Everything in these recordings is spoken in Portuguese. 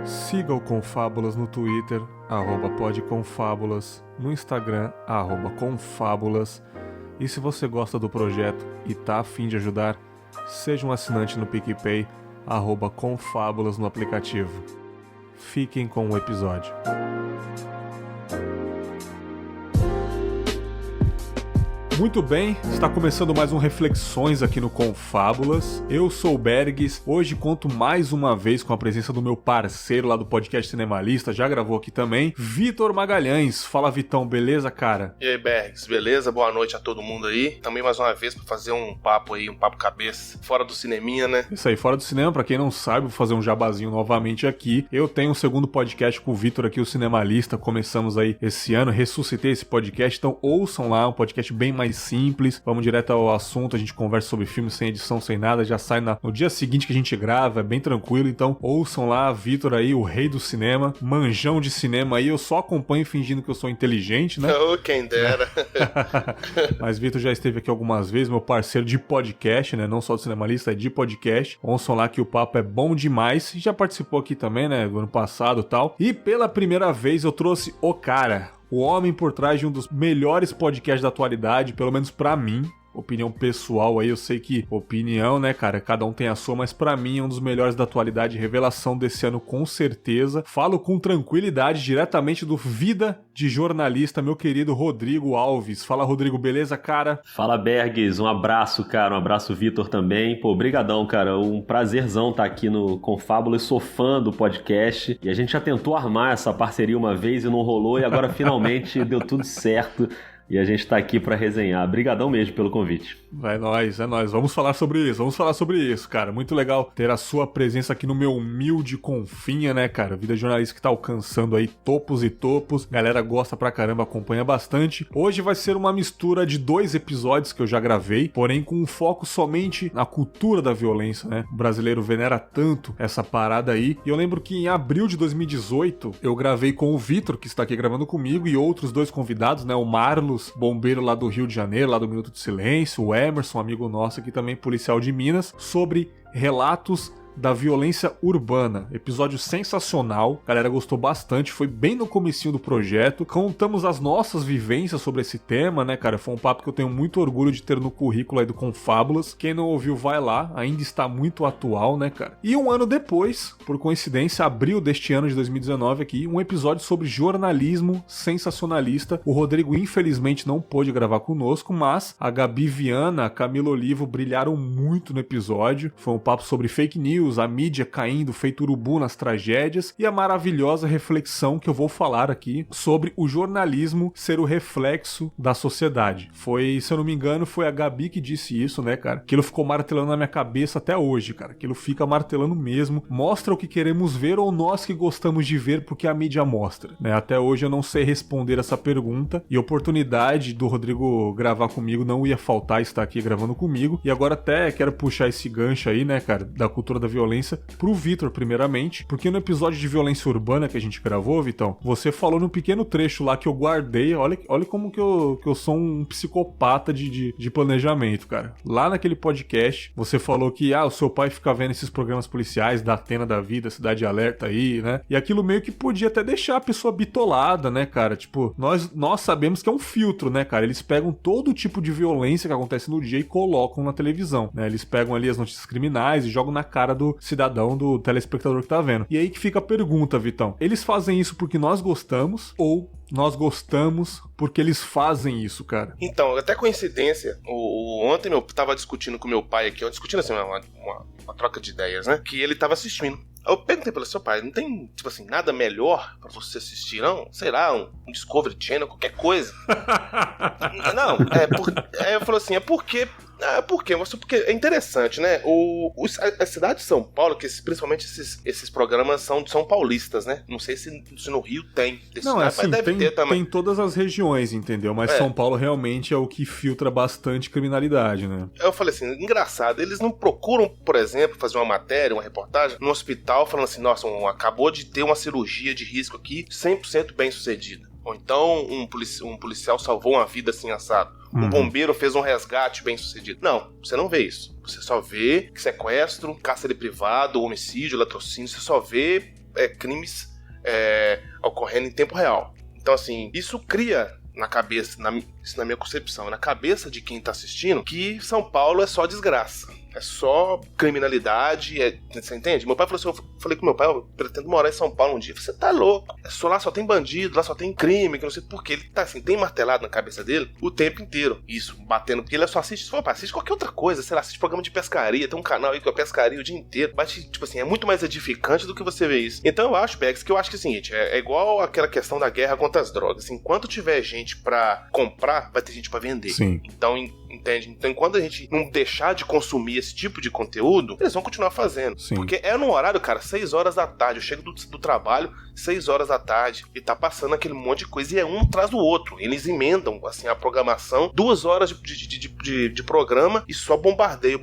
Siga o Confábulas no Twitter, @podconfábulas, no Instagram, @confábulas. E se você gosta do projeto e tá a fim de ajudar, seja um assinante no PicPay, @confábulas no aplicativo. Fiquem com o episódio. Muito bem, está começando mais um Reflexões aqui no Confábulas. Eu sou o Bergs, hoje conto mais uma vez com a presença do meu parceiro lá do podcast Cinemalista, já gravou aqui também, Vitor Magalhães. Fala, Vitão, beleza, cara? E aí, Bergs, beleza? Boa noite a todo mundo aí. Também mais uma vez para fazer um papo cabeça, fora do cineminha, né? Isso aí, fora do cinema, pra quem não sabe, vou fazer um jabazinho novamente aqui. Eu tenho um segundo podcast com o Vitor aqui, o Cinemalista, começamos aí esse ano, ressuscitei esse podcast, então ouçam lá, um podcast bem mais simples, vamos direto ao assunto, a gente conversa sobre filmes sem edição, sem nada, já sai no dia seguinte que a gente grava, é bem tranquilo, então ouçam lá, Vitor aí, o rei do cinema, manjão de cinema aí, eu só acompanho fingindo que eu sou inteligente, né? Oh, quem dera. Mas Vitor já esteve aqui algumas vezes, meu parceiro de podcast, né, não só do Cinemalista, é de podcast, ouçam lá que o papo é bom demais, já participou aqui também, né, do ano passado e tal, e pela primeira vez eu trouxe o cara, o homem por trás de um dos melhores podcasts da atualidade, pelo menos pra mim. Opinião pessoal aí, eu sei que opinião, né, cara, cada um tem a sua, mas pra mim é um dos melhores da atualidade, revelação desse ano com certeza. Falo com tranquilidade, diretamente do Vida de Jornalista, meu querido Rodrigo Alves. Fala, Rodrigo, beleza, cara? Fala, Bergs, um abraço, cara, um abraço, Vitor, também. Pô, brigadão, cara, um prazerzão estar aqui no Confábulas, sou fã do podcast, e a gente já tentou armar essa parceria uma vez e não rolou, e agora finalmente deu tudo certo. E a gente tá aqui pra resenhar. Brigadão mesmo pelo convite. É nóis. Vamos falar sobre isso, cara. Muito legal ter a sua presença aqui no meu humilde confinha, né, cara? Vida jornalista que tá alcançando aí topos e topos. Galera gosta pra caramba, acompanha bastante. Hoje vai ser uma mistura de 2 episódios que eu já gravei, porém com um foco somente na cultura da violência, né? O brasileiro venera tanto essa parada aí. E eu lembro que em abril de 2018, eu gravei com o Vitor, que está aqui gravando comigo, e outros 2 convidados, né? O Marlos, bombeiro lá do Rio de Janeiro, lá do Minuto de Silêncio, o Emerson, amigo nosso aqui também, policial de Minas, sobre relatos da violência urbana. Episódio sensacional, a galera gostou bastante, foi bem no comecinho do projeto, contamos as nossas vivências sobre esse tema, né, cara, foi um papo que eu tenho muito orgulho de ter no currículo aí do Confábulas. Quem não ouviu, vai lá, ainda está muito atual, né, cara. E um ano depois, por coincidência, abril deste ano de 2019 aqui, um episódio sobre jornalismo sensacionalista. O Rodrigo infelizmente não pôde gravar conosco, mas a Gabi Viana, a Camila Olivo brilharam muito no episódio. Foi um papo sobre fake news, a mídia caindo feito urubu nas tragédias e a maravilhosa reflexão que eu vou falar aqui sobre o jornalismo ser o reflexo da sociedade. Foi, se eu não me engano, foi a Gabi que disse isso, né, cara? Aquilo ficou martelando na minha cabeça até hoje, cara. Aquilo fica martelando mesmo. Mostra o que queremos ver ou nós que gostamos de ver porque a mídia mostra, né? Até hoje eu não sei responder essa pergunta e a oportunidade do Rodrigo gravar comigo não ia faltar, estar aqui gravando comigo. E agora até quero puxar esse gancho aí, né, cara, da cultura da violência pro Vitor, primeiramente, porque no episódio de violência urbana que a gente gravou, Vitão, você falou num pequeno trecho lá que eu guardei, olha como que eu sou um psicopata de planejamento, cara. Lá naquele podcast, você falou que, o seu pai fica vendo esses programas policiais da Atena da Vida, Cidade Alerta aí, né? E aquilo meio que podia até deixar a pessoa bitolada, né, cara? Tipo, nós sabemos que é um filtro, né, cara? Eles pegam todo tipo de violência que acontece no dia e colocam na televisão, né? Eles pegam ali as notícias criminais e jogam na cara do cidadão, do telespectador que tá vendo. E aí que fica a pergunta, Vitão. Eles fazem isso porque nós gostamos ou nós gostamos porque eles fazem isso, cara? Então, até coincidência, ontem eu tava discutindo com meu pai aqui, discutindo assim, uma troca de ideias, né? Que ele tava assistindo. Eu perguntei pra ele, seu pai, não tem, tipo assim, nada melhor pra você assistir, não? Sei lá, um Discovery Channel, qualquer coisa. Não, aí eu falo assim, por quê? Porque é interessante, né? A cidade de São Paulo, que principalmente esses programas são paulistas, né? Não sei se no Rio tem. Não, é assim, tem todas as regiões, entendeu? Mas São Paulo realmente é o que filtra bastante criminalidade, né? Eu falei assim, engraçado, eles não procuram, por exemplo, fazer uma matéria, uma reportagem no hospital falando assim, nossa, acabou de ter uma cirurgia de risco aqui 100% bem sucedida. Ou então um policial salvou uma vida assim assado. Um bombeiro fez um resgate bem sucedido. Não, você não vê isso. Você só vê sequestro, cárcere privado, homicídio, latrocínio. Você só vê crimes ocorrendo em tempo real. Então, assim, isso cria na cabeça, isso na minha concepção, na cabeça de quem tá assistindo, que São Paulo é só desgraça. É só criminalidade, você entende? Meu pai falou assim, eu falei com meu pai, eu pretendo morar em São Paulo um dia. Você tá louco? Lá só tem bandido, lá só tem crime, que não sei porquê. Ele tá assim, tem martelado na cabeça dele o tempo inteiro. Isso, batendo, porque ele só assiste, assiste qualquer outra coisa, sei lá, assiste programa de pescaria, tem um canal aí que é pescaria o dia inteiro. Mas, tipo assim, é muito mais edificante do que você ver isso. Então eu acho, Bex, que é o seguinte, é igual aquela questão da guerra contra as drogas. Assim, enquanto tiver gente pra comprar, vai ter gente pra vender. Sim. Então, entende? Então, enquanto a gente não deixar de consumir esse tipo de conteúdo, eles vão continuar fazendo. Sim. Porque é no horário, cara, 6 horas da tarde. Eu chego do trabalho, 6 horas da tarde, e tá passando aquele monte de coisa, e é um atrás do outro. Eles emendam, assim, a programação, 2 horas de programa, e só bombardeio.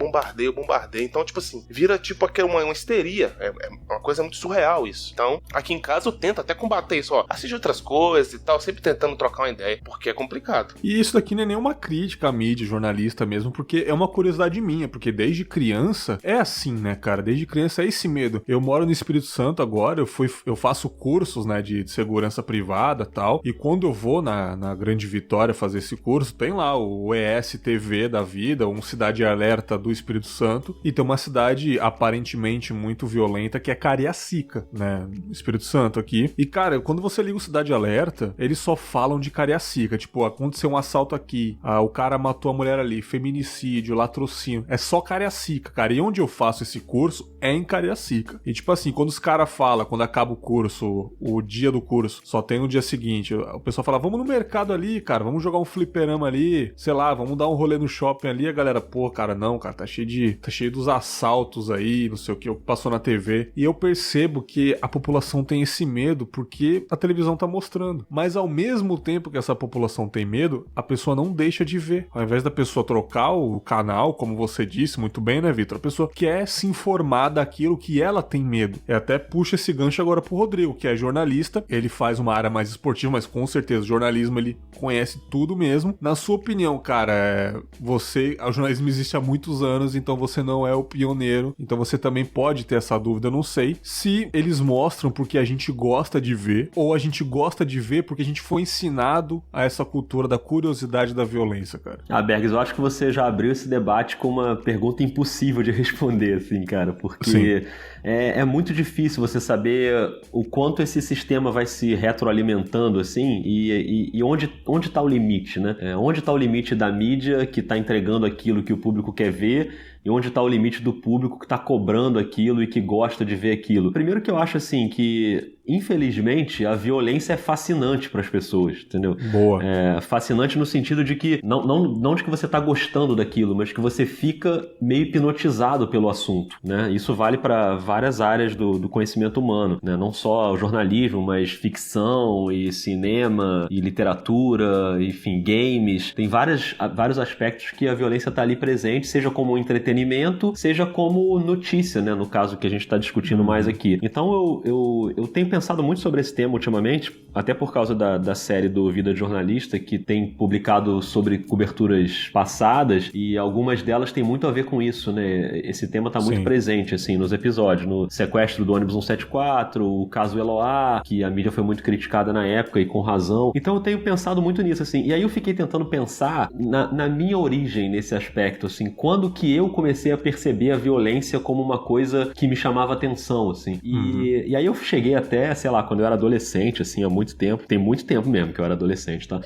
Então, tipo assim, vira tipo uma histeria. É uma coisa muito surreal isso. Então, aqui em casa eu tento até combater isso, ó. Assiste outras coisas e tal, sempre tentando trocar uma ideia, porque é complicado. E isso daqui não é nenhuma crítica à mídia, jornalista mesmo, porque é uma curiosidade minha, porque desde criança é assim, né, cara? Desde criança é esse medo. Eu moro no Espírito Santo agora, eu faço cursos, né, de segurança privada e tal, e quando eu vou na Grande Vitória fazer esse curso, tem lá o ESTV da vida, um Cidade Alerta do Espírito Santo, e tem uma cidade aparentemente muito violenta que é Cariacica, né, no Espírito Santo aqui. E, cara, quando você liga o Cidade Alerta, eles só falam de Cariacica, tipo, aconteceu um assalto aqui, o cara matou a mulher ali, feminicídio, latrocínio, é só Cariacica, cara, e onde eu faço esse curso é em Cariacica. E, tipo assim, quando os caras falam, quando acaba o curso, o dia do curso, só tem no dia seguinte, o pessoal fala, vamos no mercado ali, cara, vamos jogar um fliperama ali, sei lá, vamos dar um rolê no shopping ali, a galera, pô, cara, não, cara, tá cheio dos assaltos aí, não sei o que, passou na TV, e eu percebo que a população tem esse medo porque a televisão tá mostrando, mas ao mesmo tempo que essa população tem medo, a pessoa não deixa de ver, ao invés da pessoa trocar o canal, como você disse muito bem, né, Vitor, a pessoa quer se informar daquilo que ela tem medo, e até puxa esse gancho agora pro Rodrigo, que é jornalista, ele faz uma área mais esportiva, mas com certeza o jornalismo ele conhece tudo mesmo. Na sua opinião, cara, o jornalismo existe há muitos anos, então você não é o pioneiro, então você também pode ter essa dúvida, eu não sei se eles mostram porque a gente gosta de ver, ou a gente gosta de ver porque a gente foi ensinado a essa cultura da curiosidade da violência, cara. Bergs, eu acho que você já abriu esse debate com uma pergunta impossível de responder, assim, cara, porque é muito difícil você saber o quanto esse sistema vai se retroalimentando, assim, e onde tá o limite, né? Onde tá o limite da mídia que tá entregando aquilo que o público quer ver e onde tá o limite do público que tá cobrando aquilo e que gosta de ver aquilo. Primeiro que eu acho, assim, que infelizmente a violência é fascinante para as pessoas, entendeu? Boa. Fascinante no sentido de que não de que você tá gostando daquilo, mas que você fica meio hipnotizado pelo assunto, né? Isso vale para várias áreas do conhecimento humano, né? Não só o jornalismo, mas ficção e cinema e literatura, enfim, games. Tem vários aspectos que a violência tá ali presente, seja como entretenimento, seja como notícia, né? No caso que a gente tá discutindo mais aqui. Então eu tenho pensado muito sobre esse tema ultimamente, até por causa da série do Vida de Jornalista, que tem publicado sobre coberturas passadas, e algumas delas têm muito a ver com isso, né? Esse tema tá muito presente, assim, nos episódios, no sequestro do ônibus 174, o caso Eloá, que a mídia foi muito criticada na época e com razão. Então eu tenho pensado muito nisso, assim, e aí eu fiquei tentando pensar na minha origem nesse aspecto, assim, quando que eu comecei a perceber a violência como uma coisa que me chamava atenção, assim. E aí eu cheguei até, sei lá, quando eu era adolescente, assim, há muito tempo, tem muito tempo mesmo que eu era adolescente, tá?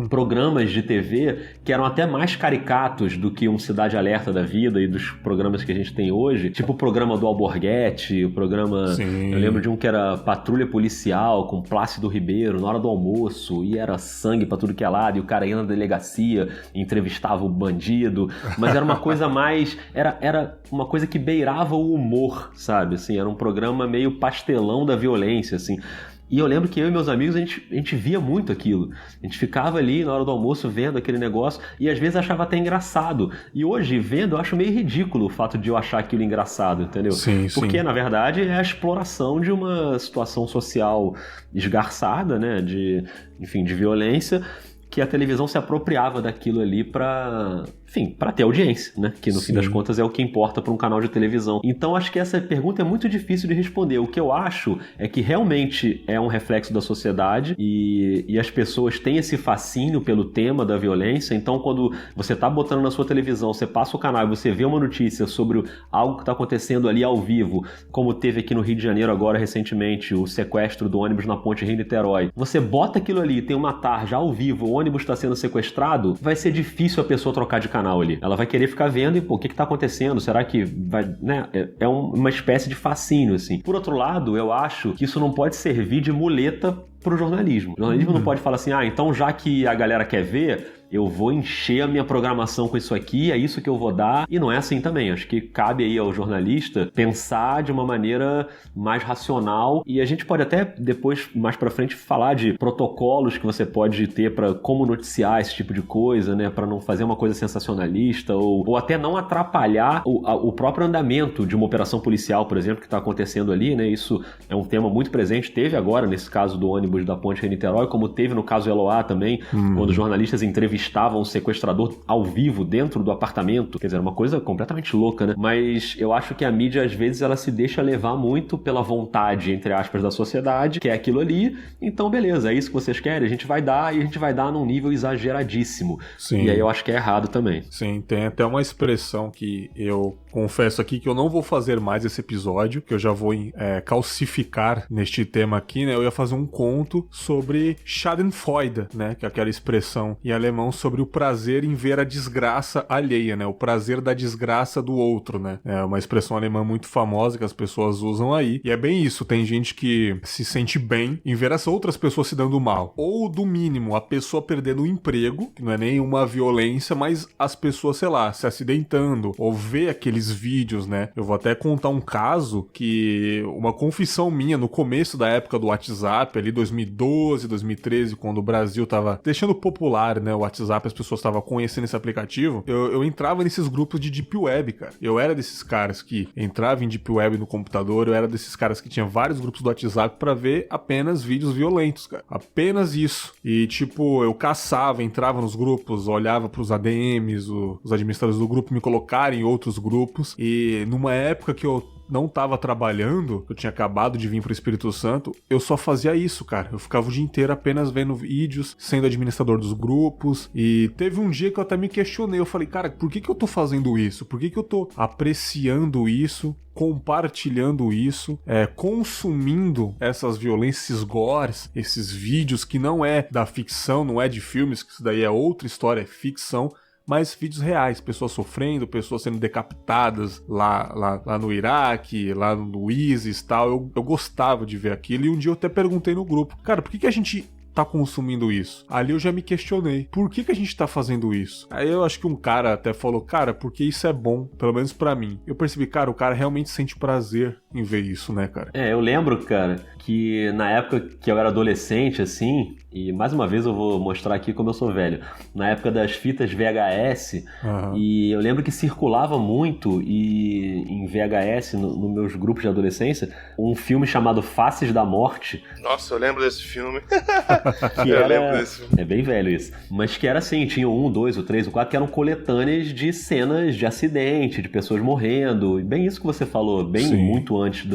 Programas de TV que eram até mais caricatos do que um Cidade Alerta da vida e dos programas que a gente tem hoje, tipo o programa do Alborguete, o programa, eu lembro de um que era Patrulha Policial, com Plácido Ribeiro, na hora do almoço, e era sangue pra tudo que é lado, e o cara ia na delegacia, entrevistava o bandido, mas era uma coisa mais, era uma coisa que beirava o humor, sabe, assim, era um programa meio pastelão da violência, assim. E eu lembro que eu e meus amigos, a gente via muito aquilo. A gente ficava ali na hora do almoço vendo aquele negócio e às vezes achava até engraçado. E hoje, vendo, eu acho meio ridículo o fato de eu achar aquilo engraçado, entendeu? Porque, na verdade, é a exploração de uma situação social esgarçada, né? De violência, que a televisão se apropriava daquilo ali pra enfim, para ter audiência, né? Que no fim das contas é o que importa para um canal de televisão. Então acho que essa pergunta é muito difícil de responder. O que eu acho é que realmente é um reflexo da sociedade e as pessoas têm esse fascínio pelo tema da violência. Então quando você tá botando na sua televisão, você passa o canal e você vê uma notícia sobre algo que tá acontecendo ali ao vivo, como teve aqui no Rio de Janeiro agora recentemente, o sequestro do ônibus na ponte Rio-Niterói. Você bota aquilo ali, tem uma tarja ao vivo, o ônibus está sendo sequestrado, vai ser difícil a pessoa trocar de canal ali. Ela vai querer ficar vendo e, pô, o que tá acontecendo? Será que vai, né? É uma espécie de fascínio, assim. Por outro lado, eu acho que isso não pode servir de muleta pro jornalismo. O jornalismo não pode falar assim, então já que a galera quer ver, eu vou encher a minha programação com isso aqui, é isso que eu vou dar. E não é assim também. Acho que cabe aí ao jornalista pensar de uma maneira mais racional. E a gente pode até depois, mais pra frente, falar de protocolos que você pode ter pra como noticiar esse tipo de coisa, né? Pra não fazer uma coisa sensacionalista ou até não atrapalhar o próprio andamento de uma operação policial, por exemplo, que tá acontecendo ali, né? Isso é um tema muito presente. Teve agora, nesse caso do ônibus da ponte Rio-Niterói, como teve no caso Eloá também, quando jornalistas entrevistavam o sequestrador ao vivo dentro do apartamento. Quer dizer, uma coisa completamente louca, né? Mas eu acho que a mídia, às vezes, ela se deixa levar muito pela vontade, entre aspas, da sociedade, que é aquilo ali. Então, beleza, é isso que vocês querem? A gente vai dar, e a gente vai dar num nível exageradíssimo. Sim. E aí eu acho que é errado também. Sim, tem até uma expressão que eu confesso aqui que eu não vou fazer mais esse episódio, que eu já vou calcificar neste tema aqui, né? Eu ia fazer um conto sobre Schadenfreude, né? Que é aquela expressão em alemão sobre o prazer em ver a desgraça alheia, né? O prazer da desgraça do outro, né? É uma expressão alemã muito famosa que as pessoas usam aí. E é bem isso, tem gente que se sente bem em ver as outras pessoas se dando mal. Ou, do mínimo, a pessoa perdendo o emprego, que não é nem uma violência, mas as pessoas, sei lá, se acidentando, ou ver aqueles vídeos, né? Eu vou até contar um caso que uma confissão minha no começo da época do WhatsApp, ali 2012, 2013, quando o Brasil tava deixando popular, né, o WhatsApp, as pessoas estavam conhecendo esse aplicativo, eu entrava nesses grupos de Deep Web, cara. Eu era desses caras que entrava em Deep Web no computador, eu era desses caras que tinha vários grupos do WhatsApp pra ver apenas vídeos violentos, cara. Apenas isso. E, tipo, eu caçava, entrava nos grupos, olhava pros ADMs, os administradores do grupo me colocarem em outros grupos, e numa época que eu não tava trabalhando, eu tinha acabado de vir pro Espírito Santo, eu só fazia isso, cara. Eu ficava o dia inteiro apenas vendo vídeos, sendo administrador dos grupos, e teve um dia que eu até me questionei, eu falei, cara, por que eu tô fazendo isso? Por que eu tô apreciando isso? Compartilhando isso, consumindo essas violências, esses gores, esses vídeos que não é da ficção, não é de filmes, que isso daí é outra história, é ficção, mas vídeos reais, pessoas sofrendo, pessoas sendo decapitadas lá no Iraque, lá no ISIS e tal. Eu gostava de ver aquilo e um dia eu até perguntei no grupo, cara, por que a gente tá consumindo isso? Ali eu já me questionei, por que a gente tá fazendo isso? Aí eu acho que um cara até falou, cara, porque isso é bom, pelo menos pra mim. Eu percebi, cara, o cara realmente sente prazer em ver isso, né, cara? Eu lembro, cara, que na época que eu era adolescente, assim, e mais uma vez eu vou mostrar aqui como eu sou velho, na época das fitas VHS, e eu lembro que circulava muito em VHS, nos meus grupos de adolescência, um filme chamado Faces da Morte. Nossa, eu lembro desse filme. Eu lembro desse filme. É bem velho isso. Mas que era assim, tinha o 1, o 2, o 3, o 4, que eram coletâneas de cenas de acidente, de pessoas morrendo, e bem isso que você falou, bem Sim. muito antes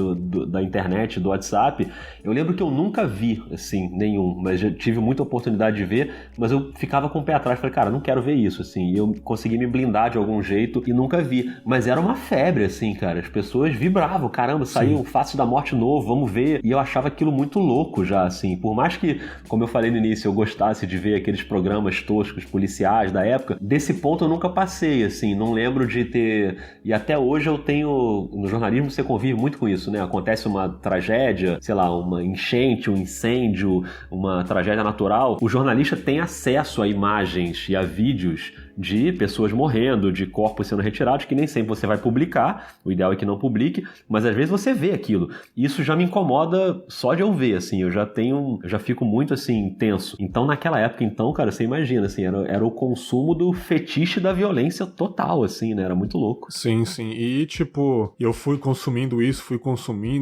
da internet, do WhatsApp. Eu lembro que eu nunca vi, assim, nenhum, mas já tive muita oportunidade de ver, mas eu ficava com o pé atrás, falei, cara, não quero ver isso, assim, e eu consegui me blindar de algum jeito e nunca vi, mas era uma febre, assim, cara, as pessoas vibravam, caramba, saiu um Face da Morte novo, vamos ver, e eu achava aquilo muito louco já, assim, por mais que, como eu falei no início, eu gostasse de ver aqueles programas toscos policiais da época, desse ponto eu nunca passei, assim, não lembro de ter, e até hoje eu tenho, no jornalismo você convive muito com isso, né, acontece uma tragédia, sei lá, uma enchente, um incêndio, uma tragédia natural, o jornalista tem acesso a imagens e a vídeos de pessoas morrendo, de corpos sendo retirados, que nem sempre você vai publicar, o ideal é que não publique, mas às vezes você vê aquilo. Isso já me incomoda só de eu ver, assim, eu já fico muito assim assim, tenso. Então, naquela época, então, cara, você imagina, assim, era o consumo do fetiche da violência total, assim, né? Era muito louco. Sim, sim. E, tipo, eu fui consumindo isso,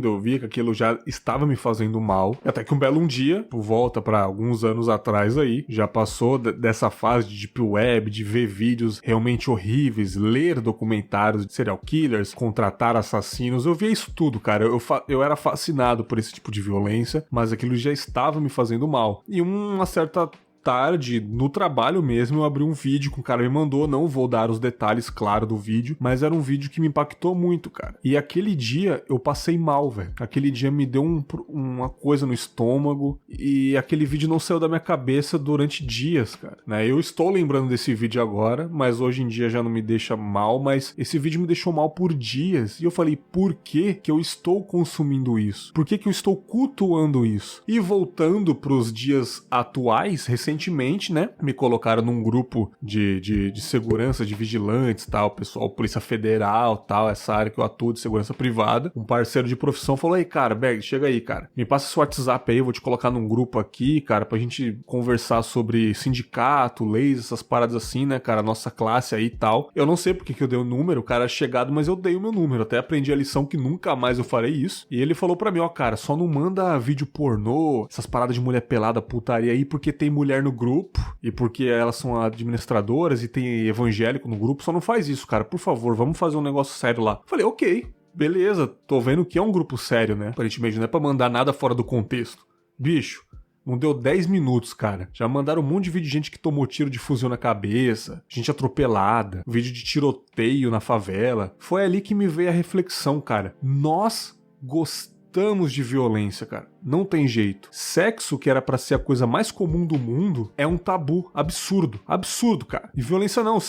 eu via que aquilo já estava me fazendo mal. Até que um belo dia, por volta pra alguns anos atrás aí, já passou dessa fase de Deep Web, de ver vídeos realmente horríveis, ler documentários de serial killers, contratar assassinos. Eu via isso tudo, cara. Eu era fascinado por esse tipo de violência, mas aquilo já estava me fazendo mal. E uma certa tarde, no trabalho mesmo, eu abri um vídeo que o cara me mandou, não vou dar os detalhes, claro, do vídeo, mas era um vídeo que me impactou muito, cara. E aquele dia eu passei mal, velho. Aquele dia me deu uma coisa no estômago e aquele vídeo não saiu da minha cabeça durante dias, cara, né? Eu estou lembrando desse vídeo agora, mas hoje em dia já não me deixa mal, mas esse vídeo me deixou mal por dias. E eu falei, por que eu estou consumindo isso? Por que eu estou cultuando isso? E voltando pros dias atuais, recentemente, né, me colocaram num grupo de segurança, de vigilantes, tal, pessoal, Polícia Federal, tal, essa área que eu atuo de segurança privada. Um parceiro de profissão falou, ei, cara, Berg, chega aí, cara, me passa seu WhatsApp aí, eu vou te colocar num grupo aqui, cara, pra gente conversar sobre sindicato, leis, essas paradas assim, né, cara, nossa classe aí e tal. Eu não sei porque que eu dei o número, o cara é chegado, mas eu dei o meu número, até aprendi a lição que nunca mais eu farei isso. E ele falou pra mim, ó, cara, só não manda vídeo pornô, essas paradas de mulher pelada, putaria aí, porque tem mulher no grupo e porque elas são administradoras e tem evangélico no grupo, só não faz isso, cara, por favor, vamos fazer um negócio sério lá. Falei, ok, beleza, tô vendo que é um grupo sério, né, aparentemente não é pra mandar nada fora do contexto. Bicho, não deu 10 minutos, cara. Já mandaram um monte de vídeo de gente que tomou tiro de fuzil na cabeça, gente atropelada, vídeo de tiroteio na favela. Foi ali que me veio a reflexão, cara. Nós gostamos de violência, cara. Não tem jeito. Sexo, que era pra ser a coisa mais comum do mundo, é um tabu absurdo. Absurdo, cara. E violência não.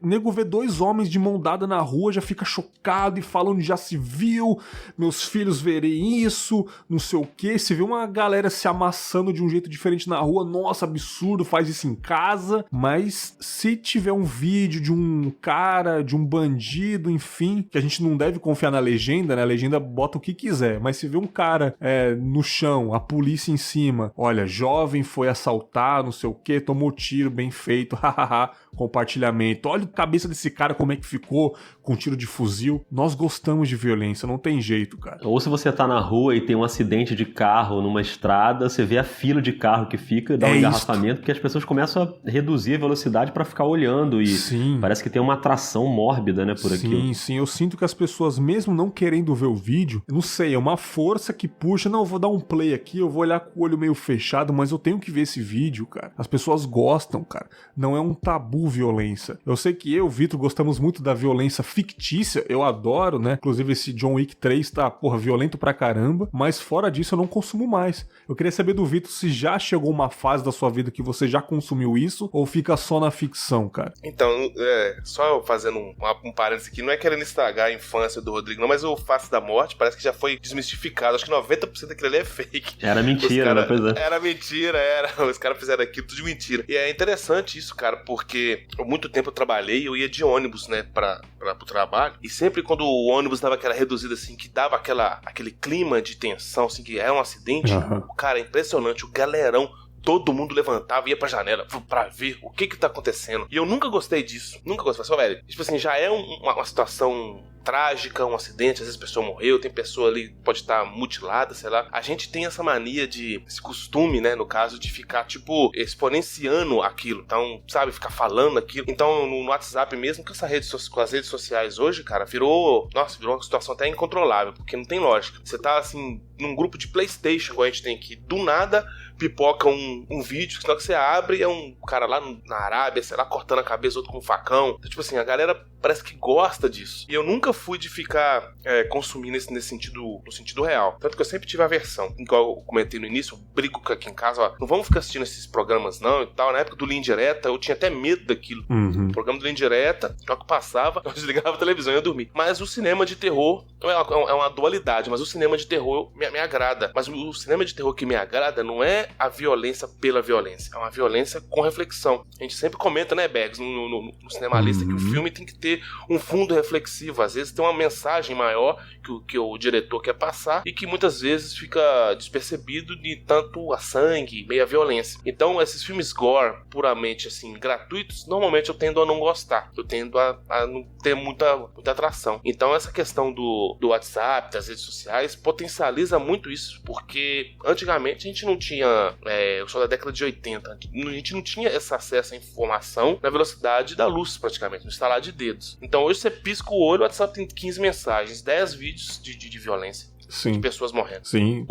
Nego vê dois homens de mão dada na rua, já fica chocado e fala onde já se viu, meus filhos verem isso, não sei o que. Se vê uma galera se amassando de um jeito diferente na rua, nossa, absurdo, faz isso em casa. Mas se tiver um vídeo de um cara, de um bandido, enfim, que a gente não deve confiar na legenda, né? A legenda bota o que quiser. Mas se vê um cara no chão, a polícia em cima, olha, jovem foi assaltar, não sei o que, tomou tiro, bem feito, hahaha, compartilhamento, olha a cabeça desse cara como é que ficou com tiro de fuzil. Nós gostamos de violência, não tem jeito, cara. Ou se você tá na rua e tem um acidente de carro numa estrada, você vê a fila de carro que fica, dá um engarrafamento, porque as pessoas começam a reduzir a velocidade pra ficar olhando e sim, parece que tem uma atração mórbida, né, por aqui. Sim, eu sinto que as pessoas, mesmo não querendo ver o vídeo, não sei, é uma força que puxa, não, eu vou dar um play aqui, eu vou olhar com o olho meio fechado, mas eu tenho que ver esse vídeo, cara. As pessoas gostam, cara. Não é um tabu violência. Eu sei que eu, Vitor, gostamos muito da violência fictícia, eu adoro, né? Inclusive esse John Wick 3 tá, violento pra caramba, mas fora disso eu não consumo mais. Eu queria saber do Vitor se já chegou uma fase da sua vida que você já consumiu isso ou fica só na ficção, cara? Então, só fazendo um parênteses aqui, não é querendo estragar a infância do Rodrigo, não, mas o Face da Morte parece que já foi desmistificado. Acho que 90% daquilo ali é fake. Era mentira, né? Pois é. Era mentira, os caras fizeram aquilo tudo de mentira. E é interessante isso, cara, porque há muito tempo eu trabalhei, eu ia de ônibus, né, pro trabalho, e sempre quando o ônibus dava aquela reduzida, assim, que dava aquele clima de tensão, assim, que era um acidente, cara, é impressionante, o galerão, todo mundo levantava e ia pra janela pra ver o que tá acontecendo. E eu nunca gostei disso. Nunca gostei. Só, velho, tipo assim, já é uma situação trágica, um acidente, às vezes a pessoa morreu, tem pessoa ali, pode estar mutilada, sei lá. A gente tem essa mania esse costume, né, no caso, de ficar, tipo, exponenciando aquilo. Então, sabe, ficar falando aquilo. Então, no WhatsApp mesmo, com as redes sociais hoje, cara, virou uma situação até incontrolável, porque não tem lógica. Você tá, assim, num grupo de PlayStation, igual a gente tem aqui, do nada pipoca um vídeo, senão que você abre, é um cara lá na Arábia, sei lá, cortando a cabeça, outro com um facão. Então, tipo assim, a galera parece que gosta disso. E eu nunca fui de ficar consumindo nesse sentido, no sentido real. Tanto que eu sempre tive aversão. Igual eu comentei no início, eu brigo aqui em casa, ó, não vamos ficar assistindo esses programas não e tal. Na época do Linha Direta, eu tinha até medo daquilo. O programa do Linha Direta, que passava, eu desligava a televisão e ia dormir. Mas o cinema de terror é uma dualidade, mas o cinema de terror me agrada. Mas o cinema de terror que me agrada não é a violência pela violência, é uma violência com reflexão. A gente sempre comenta, né, Bergs, no Cinemalista, que o filme tem que ter ter um fundo reflexivo, às vezes tem uma mensagem maior que o diretor quer passar e que muitas vezes fica despercebido de tanto a sangue, meia violência. Então esses filmes gore, puramente assim, gratuitos, normalmente eu tendo a não gostar, eu tendo a não ter muita atração. Então essa questão do WhatsApp, das redes sociais, potencializa muito isso, porque antigamente a gente não tinha, eu sou da década de 80, a gente não tinha esse acesso à informação na velocidade da luz, praticamente, no estalar de dedos. Então hoje você pisca o olho, o WhatsApp tem 15 mensagens, 10 vídeos de violência. Sim. De pessoas morrendo. Sim.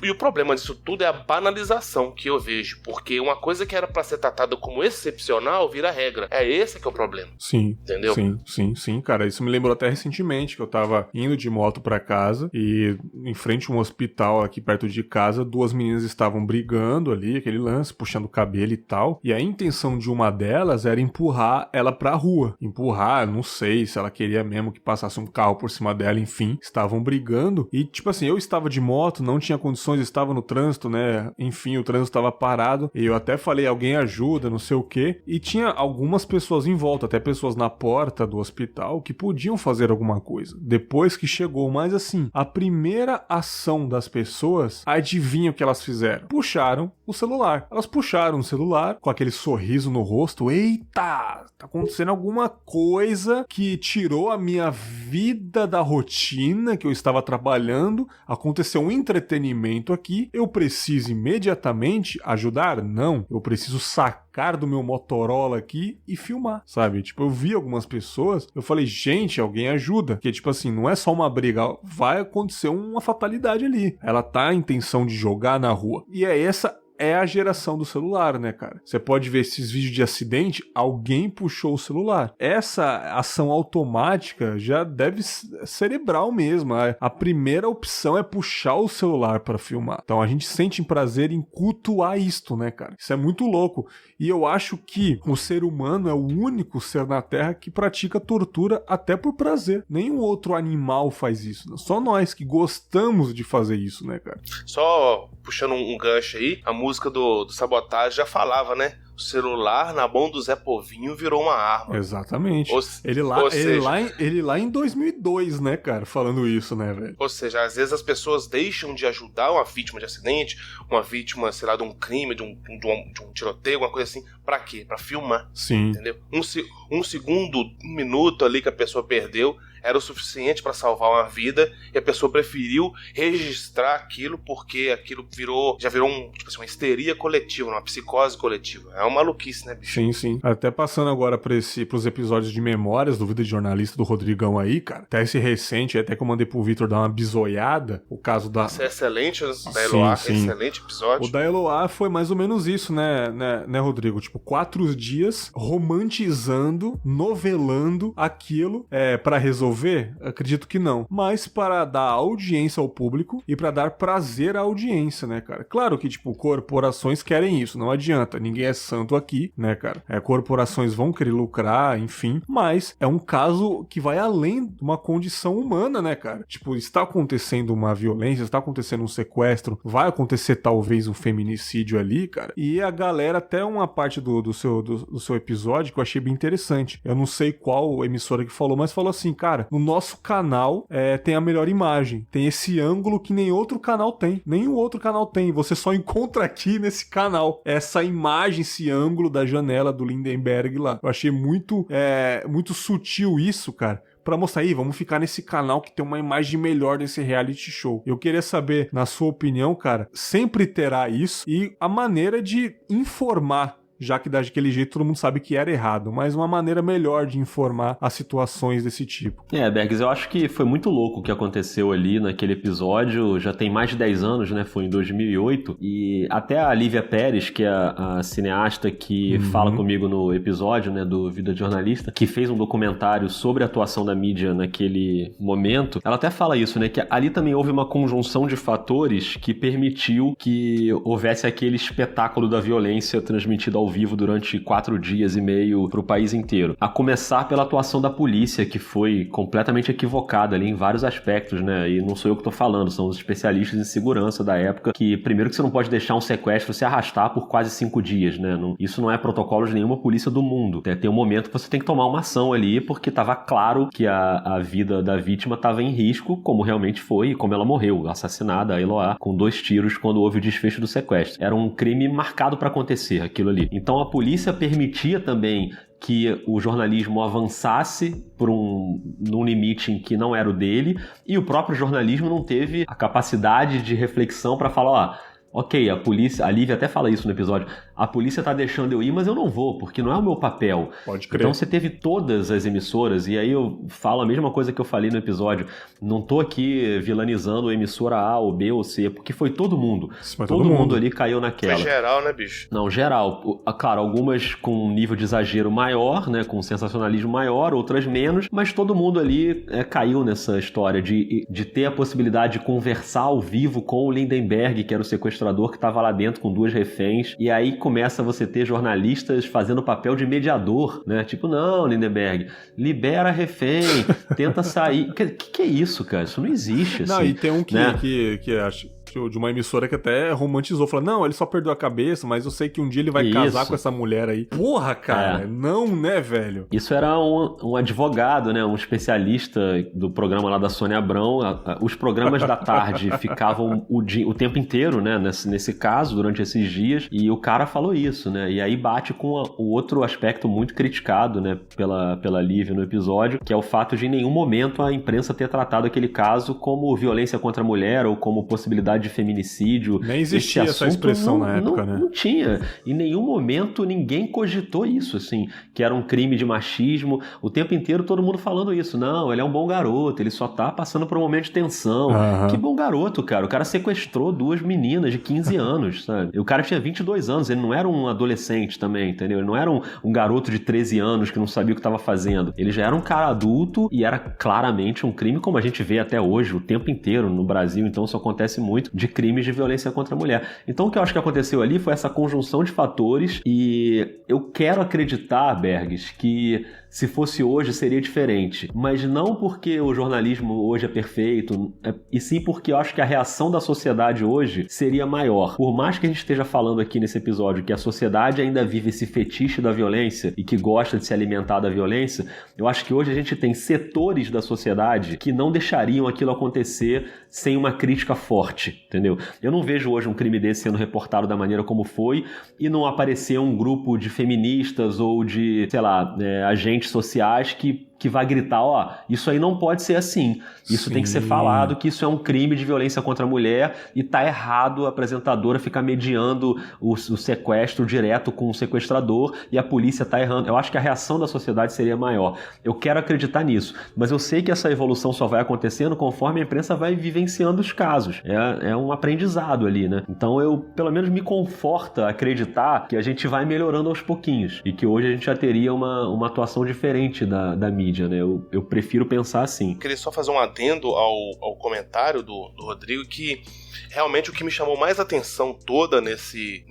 E o problema disso tudo é a banalização que eu vejo, porque uma coisa que era pra ser tratada como excepcional vira regra. Esse que é o problema. Sim. Entendeu? Sim, cara. Isso me lembrou até recentemente, que eu tava indo de moto pra casa e em frente a um hospital aqui perto de casa, 2 meninas estavam brigando ali, aquele lance, puxando o cabelo e tal, e a intenção de uma delas era empurrar ela pra rua. Empurrar, não sei se ela queria mesmo que passasse um carro por cima dela, enfim. Estavam brigando e tipo assim, eu estava de moto, não tinha condições, estava no trânsito, né? Enfim, o trânsito estava parado. E eu até falei, alguém ajuda, não sei o quê. E tinha algumas pessoas em volta, até pessoas na porta do hospital, que podiam fazer alguma coisa. Depois que chegou, mas assim, a primeira ação das pessoas, adivinha o que elas fizeram? Puxaram o celular. Elas puxaram o celular com aquele sorriso no rosto. Eita! Tá acontecendo alguma coisa que tirou a minha vida da rotina que eu estava trabalhando. Aconteceu um entretenimento aqui, eu preciso imediatamente ajudar? Não, eu preciso sacar do meu Motorola aqui e filmar, sabe? Tipo, eu vi algumas pessoas, eu falei, gente, alguém ajuda, porque tipo assim, não é só uma briga, vai acontecer uma fatalidade ali. Ela tá a intenção de jogar na rua. E essa é a geração do celular, né, cara? Você pode ver esses vídeos de acidente, alguém puxou o celular. Essa ação automática já deve ser cerebral mesmo. A primeira opção é puxar o celular para filmar. Então a gente sente prazer em cultuar isto, né, cara? Isso é muito louco. E eu acho que o ser humano é o único ser na Terra que pratica tortura até por prazer. Nenhum outro animal faz isso, né? Só nós que gostamos de fazer isso, né, cara? Só puxando um gancho aí, a música do Sabotagem já falava, né? O celular na mão do Zé Povinho virou uma arma. Exatamente. Ele lá em 2002, né, cara, falando isso, né, velho? Ou seja, às vezes as pessoas deixam de ajudar uma vítima de acidente, uma vítima, sei lá, de um crime, de um tiroteio, alguma coisa assim. Pra quê? Pra filmar. Sim. Entendeu? Um segundo, um minuto ali que a pessoa perdeu era o suficiente pra salvar uma vida e a pessoa preferiu registrar aquilo porque aquilo já virou uma histeria coletiva, uma psicose coletiva. É uma maluquice, né, bicho? Sim, sim. Até passando agora pros episódios de memórias do Vida de Jornalista do Rodrigão aí, cara. Até esse recente, até que eu mandei pro Vitor dar uma bisoiada, o caso da... Isso é excelente, o da Eloá, excelente episódio. O da Eloá foi mais ou menos isso, né, Rodrigo? Tipo, 4 dias romantizando, novelando aquilo pra resolver? Acredito que não. Mas para dar audiência ao público e para dar prazer à audiência, né, cara? Claro que, tipo, corporações querem isso, não adianta. Ninguém é santo aqui, né, cara? Corporações vão querer lucrar, enfim. Mas é um caso que vai além de uma condição humana, né, cara? Tipo, está acontecendo uma violência, está acontecendo um sequestro, vai acontecer talvez um feminicídio ali, cara. E a galera, até uma parte do seu episódio que eu achei bem interessante. Eu não sei qual emissora que falou, mas falou assim, cara, no nosso canal tem a melhor imagem. Tem esse ângulo que nem outro canal tem. Nenhum outro canal tem. Você só encontra aqui nesse canal. Essa imagem, esse ângulo da janela do Lindenberg lá. Eu achei muito sutil isso, cara. Pra mostrar aí, vamos ficar nesse canal que tem uma imagem melhor desse reality show. Eu queria saber, na sua opinião, cara, sempre terá isso e a maneira de informar, já que daquele jeito todo mundo sabe que era errado, mas uma maneira melhor de informar as situações desse tipo. Bergs, eu acho que foi muito louco o que aconteceu ali naquele episódio, já tem mais de 10 anos, né, foi em 2008, e até a Lívia Pérez, que é a cineasta que fala comigo no episódio, né, do Vida de Jornalista, que fez um documentário sobre a atuação da mídia naquele momento, ela até fala isso, né, que ali também houve uma conjunção de fatores que permitiu que houvesse aquele espetáculo da violência transmitido ao ao vivo durante 4 dias e meio pro país inteiro. A começar pela atuação da polícia, que foi completamente equivocada ali em vários aspectos, né? E não sou eu que tô falando, são os especialistas em segurança da época, que primeiro que você não pode deixar um sequestro se arrastar por quase 5 dias, né? Isso não é protocolo de nenhuma polícia do mundo. Tem um momento que você tem que tomar uma ação ali, porque tava claro que a vida da vítima estava em risco, como realmente foi e como ela morreu, assassinada, a Eloá, com 2 tiros quando houve o desfecho do sequestro. Era um crime marcado para acontecer, aquilo ali. Então a polícia permitia também que o jornalismo avançasse num limite em que não era o dele, e o próprio jornalismo não teve a capacidade de reflexão para falar, ok, a polícia, a Lívia até fala isso no episódio, a polícia tá deixando eu ir, mas eu não vou, porque não é o meu papel. Pode crer. Então você teve todas as emissoras, e aí eu falo a mesma coisa que eu falei no episódio, não tô aqui vilanizando a emissora A ou B ou C, porque foi todo mundo. Todo mundo ali caiu naquela. Foi geral, né, bicho? Não, geral. Claro, algumas com um nível de exagero maior, né, com um sensacionalismo maior, outras menos, mas todo mundo ali caiu nessa história de ter a possibilidade de conversar ao vivo com o Lindenberg, que era o sequestrador que estava lá dentro com 2 reféns, e aí começa você ter jornalistas fazendo o papel de mediador, né? Tipo, não, Lindenberg, libera refém, tenta sair. Que é isso, cara? Isso não existe, assim. Não, e tem um né? que acho de uma emissora que até romantizou, falou, não, ele só perdeu a cabeça, mas eu sei que um dia ele vai casar com essa mulher aí. Porra, cara, não, né, velho? Isso era um advogado, né, um especialista do programa lá da Sônia Abrão. Os programas da tarde ficavam o tempo inteiro, né, nesse caso, durante esses dias, e o cara falou isso, né, e aí bate com o outro aspecto muito criticado, né, pela Lívia no episódio, que é o fato de em nenhum momento a imprensa ter tratado aquele caso como violência contra a mulher ou como possibilidade de feminicídio. Nem existia essa expressão na época, né? Não tinha. Em nenhum momento ninguém cogitou isso, assim, que era um crime de machismo. O tempo inteiro todo mundo falando isso. Não, ele é um bom garoto, ele só tá passando por um momento de tensão. Que bom garoto, cara. O cara sequestrou 2 meninas de 15 anos, sabe? O cara tinha 22 anos, ele não era um adolescente também, entendeu? Ele não era um garoto de 13 anos que não sabia o que estava fazendo. Ele já era um cara adulto e era claramente um crime, como a gente vê até hoje, o tempo inteiro no Brasil. Então isso acontece muito, de crimes de violência contra a mulher. Então o que eu acho que aconteceu ali foi essa conjunção de fatores, e eu quero acreditar, Bergs, que se fosse hoje seria diferente, mas não porque o jornalismo hoje é perfeito, e sim porque eu acho que a reação da sociedade hoje seria maior. Por mais que a gente esteja falando aqui nesse episódio que a sociedade ainda vive esse fetiche da violência e que gosta de se alimentar da violência, eu acho que hoje a gente tem setores da sociedade que não deixariam aquilo acontecer sem uma crítica forte, entendeu? Eu não vejo hoje um crime desse sendo reportado da maneira como foi e não aparecer um grupo de feministas ou de, sei lá, agentes sociais que vai gritar, ó, isso aí não pode ser assim. Isso tem que ser falado, que isso é um crime de violência contra a mulher e tá errado a apresentadora ficar mediando o sequestro direto com o sequestrador e a polícia tá errando. Eu acho que a reação da sociedade seria maior. Eu quero acreditar nisso, mas eu sei que essa evolução só vai acontecendo conforme a imprensa vai vivenciando os casos. É um aprendizado ali, né? Então eu, pelo menos, me conforta acreditar que a gente vai melhorando aos pouquinhos e que hoje a gente já teria uma atuação diferente da mídia. Né? Eu prefiro pensar assim. Queria só fazer um adendo ao comentário do Rodrigo, que realmente o que me chamou mais atenção toda nesse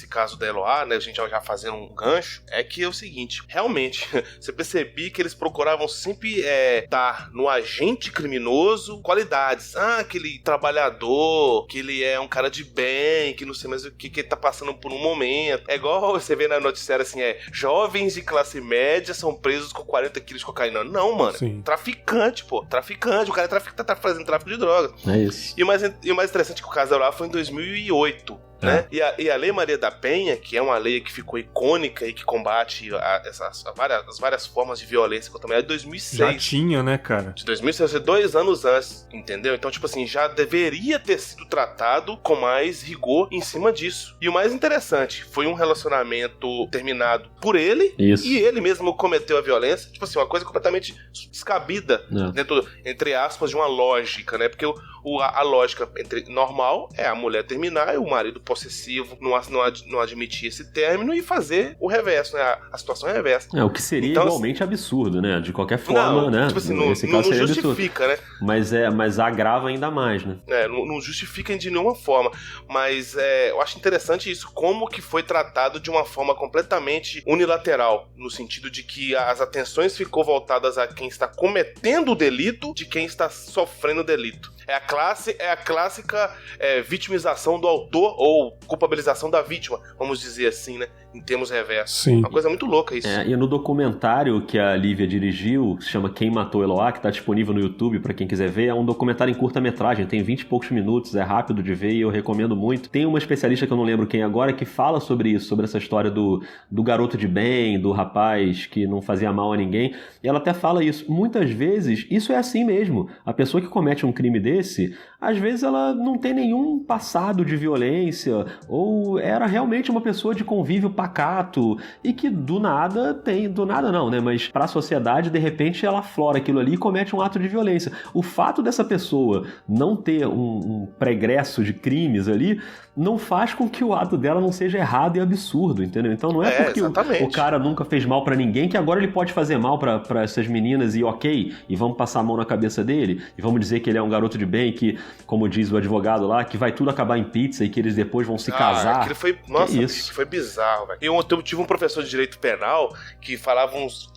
caso da Eloá, né, a gente já fazendo um gancho, é que é o seguinte, realmente, você percebia que eles procuravam sempre dar no agente criminoso qualidades. Aquele trabalhador, que ele é um cara de bem, que não sei mais o que ele tá passando por um momento. É igual você vê na noticiária assim, jovens de classe média são presos com 40 quilos de cocaína. Não, mano. Sim. Traficante, pô. Traficante. O cara tá fazendo tráfico de drogas. É isso. E o mais interessante é que o caso da Eloá foi em 2008. Né? E a Lei Maria da Penha, que é uma lei que ficou icônica e que combate as várias formas de violência contra a mulher, de 2006. Já tinha, né, cara? De 2006, 2 anos antes, entendeu? Então, tipo assim, já deveria ter sido tratado com mais rigor em cima disso. E o mais interessante, foi um relacionamento terminado por ele, e ele mesmo cometeu a violência. Tipo assim, uma coisa completamente descabida, dentro, entre aspas, de uma lógica, né? Porque a lógica normal é a mulher terminar e o marido possessivo, não admitir esse término e fazer o reverso, né? A situação é reversa. O que seria então, igualmente absurdo, né? De qualquer forma, né? Tipo assim, não justifica, absurdo, né? Mas agrava ainda mais, né? Não justifica de nenhuma forma. Mas eu acho interessante isso, como que foi tratado de uma forma completamente unilateral, no sentido de que as atenções ficou voltadas a quem está cometendo o delito de quem está sofrendo o delito. É a clássica vitimização do autor ou culpabilização da vítima, vamos dizer assim, né? Em termos reversos. Sim. Uma coisa muito louca isso. E no documentário que a Lívia dirigiu, que se chama Quem Matou Eloá, que está disponível no YouTube pra quem quiser ver, é um documentário em curta-metragem, tem 20 e poucos minutos, é rápido de ver e eu recomendo muito. Tem uma especialista que eu não lembro quem agora, que fala sobre isso, sobre essa história do garoto de bem, do rapaz que não fazia mal a ninguém, e ela até fala isso. Muitas vezes, isso é assim mesmo. A pessoa que comete um crime desse, às vezes ela não tem nenhum passado de violência, ou era realmente uma pessoa de convívio pacato, e que do nada não, né? Mas pra sociedade, de repente, ela aflora aquilo ali e comete um ato de violência. O fato dessa pessoa não ter um pregresso de crimes ali, não faz com que o ato dela não seja errado e absurdo, entendeu? Então não é porque o cara nunca fez mal pra ninguém que agora ele pode fazer mal pra essas meninas e ok, e vamos passar a mão na cabeça dele, e vamos dizer que ele é um garoto de bem, que, como diz o advogado lá, que vai tudo acabar em pizza e que eles depois vão se casar. Aquilo foi, isso foi bizarro, velho. Eu tive um professor de direito penal que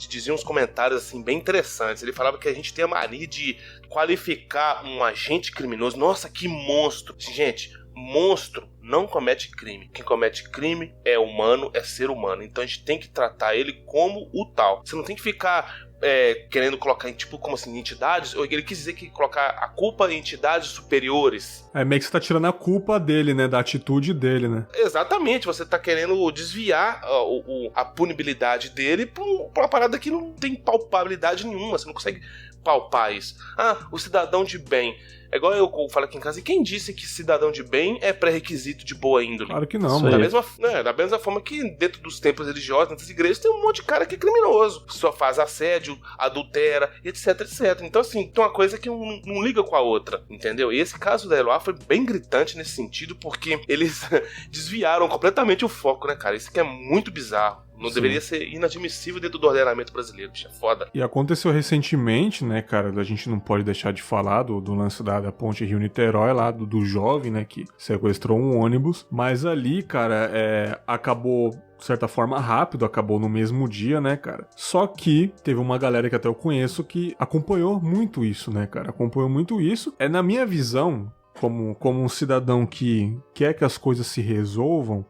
dizia uns comentários assim bem interessantes. Ele falava que a gente tem a mania de qualificar um agente criminoso. Nossa, que monstro! Gente, monstro não comete crime. Quem comete crime é humano, é ser humano. Então a gente tem que tratar ele como o tal. Você não tem que ficar querendo colocar em, tipo, como assim, entidades. Ele quis dizer que colocar a culpa em entidades superiores. Meio que você tá tirando a culpa dele, né? Da atitude dele, né? Exatamente, você tá querendo desviar a punibilidade dele pra uma parada que não tem palpabilidade nenhuma. Você não consegue palpar isso. O cidadão de bem. É igual eu falo aqui em casa, e quem disse que cidadão de bem é pré-requisito de boa índole? Claro que não, mano. Da mesma forma que dentro dos templos religiosos, dentro das igrejas, tem um monte de cara que é criminoso. Só faz assédio, adultera, etc, etc. Então, assim, tem uma coisa que não liga com a outra, entendeu? E esse caso da Eloá foi bem gritante nesse sentido, porque eles desviaram completamente o foco, né, cara? Isso que é muito bizarro. Não deveria ser inadmissível dentro do ordenamento brasileiro, bicho, é foda. E aconteceu recentemente, né, cara, a gente não pode deixar de falar do lance da ponte Rio-Niterói, lá do jovem, né, que sequestrou um ônibus, mas ali, cara, acabou de certa forma rápido, acabou no mesmo dia, né, cara? Só que teve uma galera que até eu conheço que acompanhou muito isso, né, cara? Acompanhou muito isso. Na minha visão, como um cidadão que quer que as coisas se resolvam,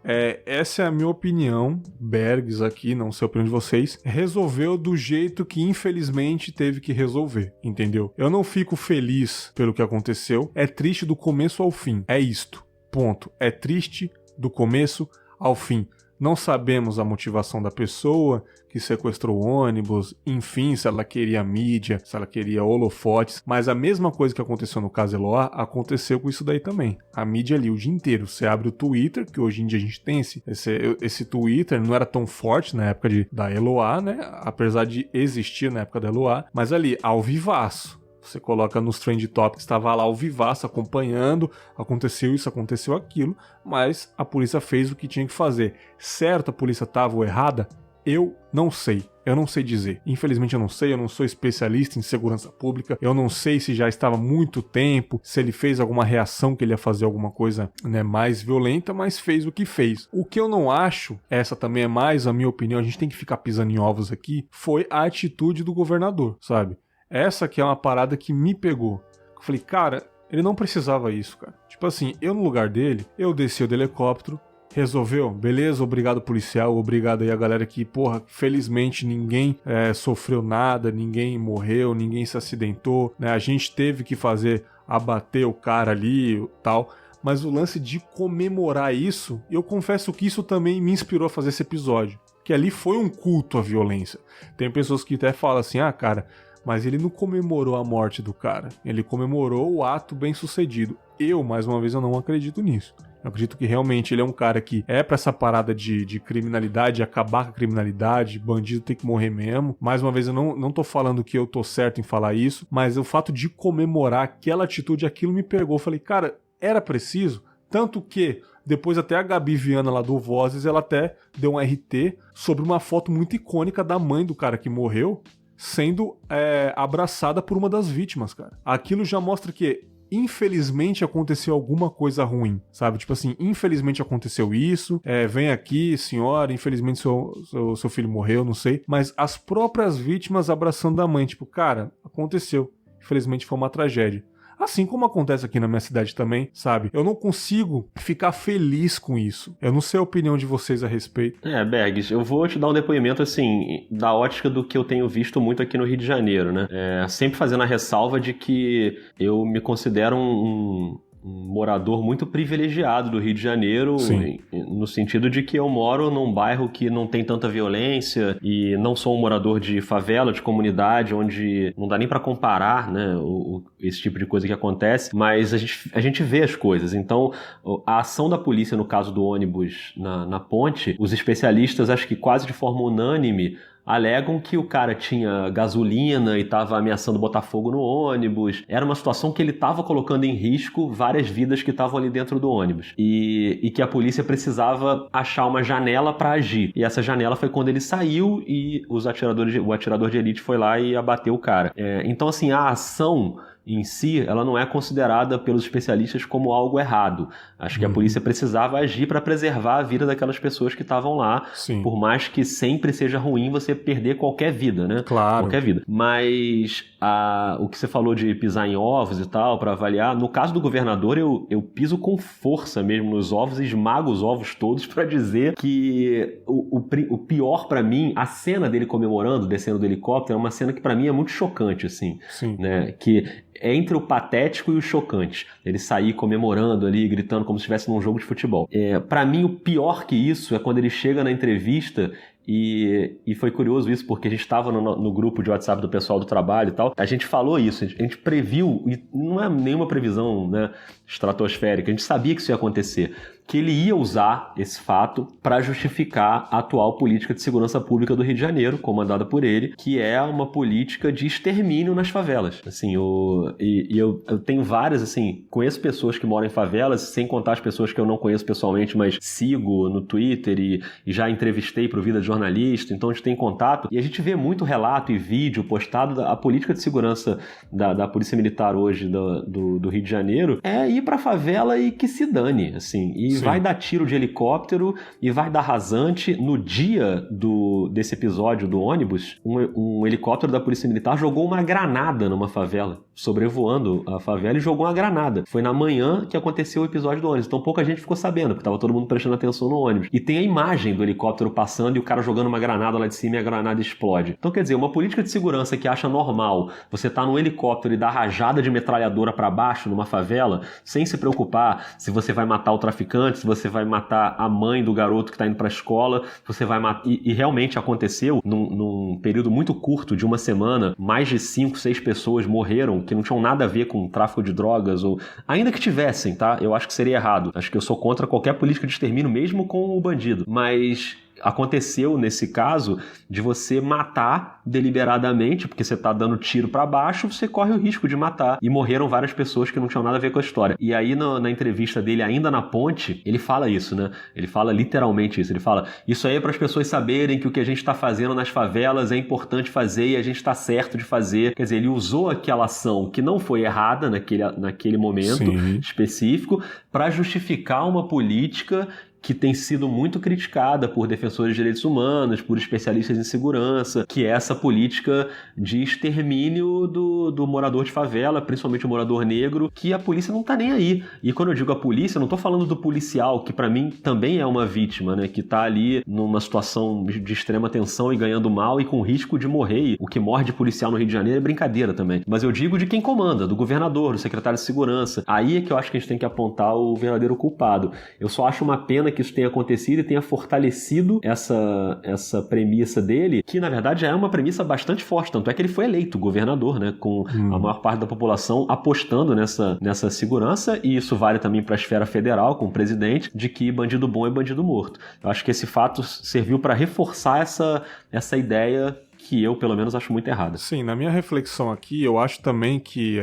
essa é a minha opinião. Bergs aqui, não sei a opinião de vocês, resolveu do jeito que infelizmente teve que resolver, entendeu? Eu não fico feliz pelo que aconteceu, é triste do começo ao fim, é isto, ponto. É triste do começo ao fim. Não sabemos a motivação da pessoa que sequestrou o ônibus, enfim, se ela queria mídia, se ela queria holofotes, mas a mesma coisa que aconteceu no caso Eloá, aconteceu com isso daí também. A mídia ali o dia inteiro, você abre o Twitter, que hoje em dia a gente tem esse Twitter, não era tão forte na época da Eloá, né, apesar de existir na época da Eloá, mas ali, ao vivaço. Você coloca nos Trend Topics, estava lá ao vivaço acompanhando, aconteceu isso, aconteceu aquilo, mas a polícia fez o que tinha que fazer. Certo, a polícia estava ou errada? Eu não sei dizer. Infelizmente eu não sou especialista em segurança pública, eu não sei se já estava há muito tempo, se ele fez alguma reação que ele ia fazer alguma coisa, né, mais violenta, mas fez o que fez. O que eu não acho, essa também é mais a minha opinião, a gente tem que ficar pisando em ovos aqui, foi a atitude do governador, sabe? Essa que é uma parada que me pegou. Eu falei, cara, ele não precisava isso, cara. Tipo assim, eu no lugar dele, eu desci do helicóptero, resolveu, beleza, obrigado policial, obrigado aí a galera que, porra, felizmente ninguém sofreu nada, ninguém morreu, ninguém se acidentou, né? A gente teve que abater o cara ali e tal. Mas o lance de comemorar isso, eu confesso que isso também me inspirou a fazer esse episódio. Que ali foi um culto à violência. Tem pessoas que até falam assim, cara, mas ele não comemorou a morte do cara, ele comemorou o ato bem sucedido. Mais uma vez, eu não acredito nisso. Eu acredito que realmente ele é um cara que é pra essa parada de criminalidade, acabar com a criminalidade, bandido tem que morrer mesmo. Mais uma vez, eu não tô falando que eu tô certo em falar isso, mas o fato de comemorar aquela atitude, aquilo me pegou. Eu falei, cara, era preciso? Tanto que depois até a Gabi Viana lá do Vozes, ela até deu um RT sobre uma foto muito icônica da mãe do cara que morreu sendo abraçada por uma das vítimas, cara. Aquilo já mostra que infelizmente aconteceu alguma coisa ruim, sabe? Tipo assim, infelizmente aconteceu isso, vem aqui, senhora, infelizmente seu filho morreu, não sei. Mas as próprias vítimas abraçando a mãe, tipo, cara, aconteceu. Infelizmente foi uma tragédia. Assim como acontece aqui na minha cidade também, sabe? Eu não consigo ficar feliz com isso. Eu não sei a opinião de vocês a respeito. Bergs, eu vou te dar um depoimento, assim, da ótica do que eu tenho visto muito aqui no Rio de Janeiro, né? Sempre fazendo a ressalva de que eu me considero um morador muito privilegiado do Rio de Janeiro, no sentido de que eu moro num bairro que não tem tanta violência e não sou um morador de favela, de comunidade, onde não dá nem pra comparar, né, esse tipo de coisa que acontece, mas a gente vê as coisas. Então, a ação da polícia no caso do ônibus na ponte, os especialistas, acho que quase de forma unânime, alegam que o cara tinha gasolina e estava ameaçando botar fogo no ônibus. Era uma situação que ele estava colocando em risco várias vidas que estavam ali dentro do ônibus. E que a polícia precisava achar uma janela para agir. E essa janela foi quando ele saiu e o atirador de elite foi lá e abateu o cara. Então, assim, a ação em si, ela não é considerada pelos especialistas como algo errado. Acho que a polícia precisava agir para preservar a vida daquelas pessoas que estavam lá, por mais que sempre seja ruim você perder qualquer vida, né? Claro. Qualquer vida. Mas o que você falou de pisar em ovos e tal, para avaliar, no caso do governador, eu piso com força mesmo nos ovos e esmago os ovos todos para dizer que o pior para mim, a cena dele comemorando, descendo do helicóptero, é uma cena que para mim é muito chocante, assim. Sim. Né? Que é entre o patético e o chocante. Ele sair comemorando ali, gritando como se estivesse num jogo de futebol. Pra mim, o pior que isso é quando ele chega na entrevista e foi curioso isso, porque a gente estava no grupo de WhatsApp do pessoal do trabalho e tal, a gente falou isso, a gente previu, e não é nenhuma previsão, né, estratosférica, a gente sabia que isso ia acontecer, que ele ia usar esse fato para justificar a atual política de segurança pública do Rio de Janeiro, comandada por ele, que é uma política de extermínio nas favelas. Assim, eu tenho várias, assim, conheço pessoas que moram em favelas, sem contar as pessoas que eu não conheço pessoalmente, mas sigo no Twitter e já entrevistei para o Vida de Jornalista, então a gente tem contato e a gente vê muito relato e vídeo postado da política de segurança da Polícia Militar hoje do Rio de Janeiro é ir pra favela e que se dane, assim, e vai dar tiro de helicóptero e vai dar rasante. No dia desse episódio do ônibus, um helicóptero da Polícia Militar jogou uma granada numa favela, sobrevoando a favela e jogou uma granada. Foi na manhã que aconteceu o episódio do ônibus, então pouca gente ficou sabendo, porque tava todo mundo prestando atenção no ônibus. E tem a imagem do helicóptero passando e o cara jogando uma granada lá de cima e a granada explode. Então, quer dizer, uma política de segurança que acha normal você tá num helicóptero e dar rajada de metralhadora pra baixo numa favela, sem se preocupar se você vai matar o traficante, se você vai matar a mãe do garoto que tá indo pra escola, você vai matar... E realmente aconteceu, num período muito curto de uma semana, mais de 5, 6 pessoas morreram que não tinham nada a ver com tráfico de drogas, ou ainda que tivessem, tá? Eu acho que seria errado. Acho que eu sou contra qualquer política de extermínio, mesmo com o bandido. Mas aconteceu nesse caso de você matar deliberadamente, porque você tá dando tiro pra baixo, você corre o risco de matar. E morreram várias pessoas que não tinham nada a ver com a história. E aí na entrevista dele, ainda na ponte, ele fala isso, né? Ele fala literalmente isso. Ele fala, isso aí é para as pessoas saberem que o que a gente tá fazendo nas favelas é importante fazer e a gente tá certo de fazer. Quer dizer, ele usou aquela ação que não foi errada naquele momento específico para justificar uma política que tem sido muito criticada por defensores de direitos humanos, por especialistas em segurança, que é essa política de extermínio do morador de favela, principalmente o morador negro, que a polícia não tá nem aí. E quando eu digo a polícia, eu não tô falando do policial, que pra mim também é uma vítima, né, que tá ali numa situação de extrema tensão e ganhando mal e com risco de morrer. O que morre de policial no Rio de Janeiro é brincadeira também. Mas eu digo de quem comanda, do governador, do secretário de segurança. Aí é que eu acho que a gente tem que apontar o verdadeiro culpado. Eu só acho uma pena que isso tenha acontecido e tenha fortalecido essa premissa dele, que na verdade já é uma premissa bastante forte, tanto é que ele foi eleito governador, né, com a maior parte da população apostando nessa segurança, e isso vale também para a esfera federal, com o presidente, de que bandido bom é bandido morto. Eu acho que esse fato serviu para reforçar essa ideia que eu, pelo menos, acho muito errada. Sim, na minha reflexão aqui, eu acho também que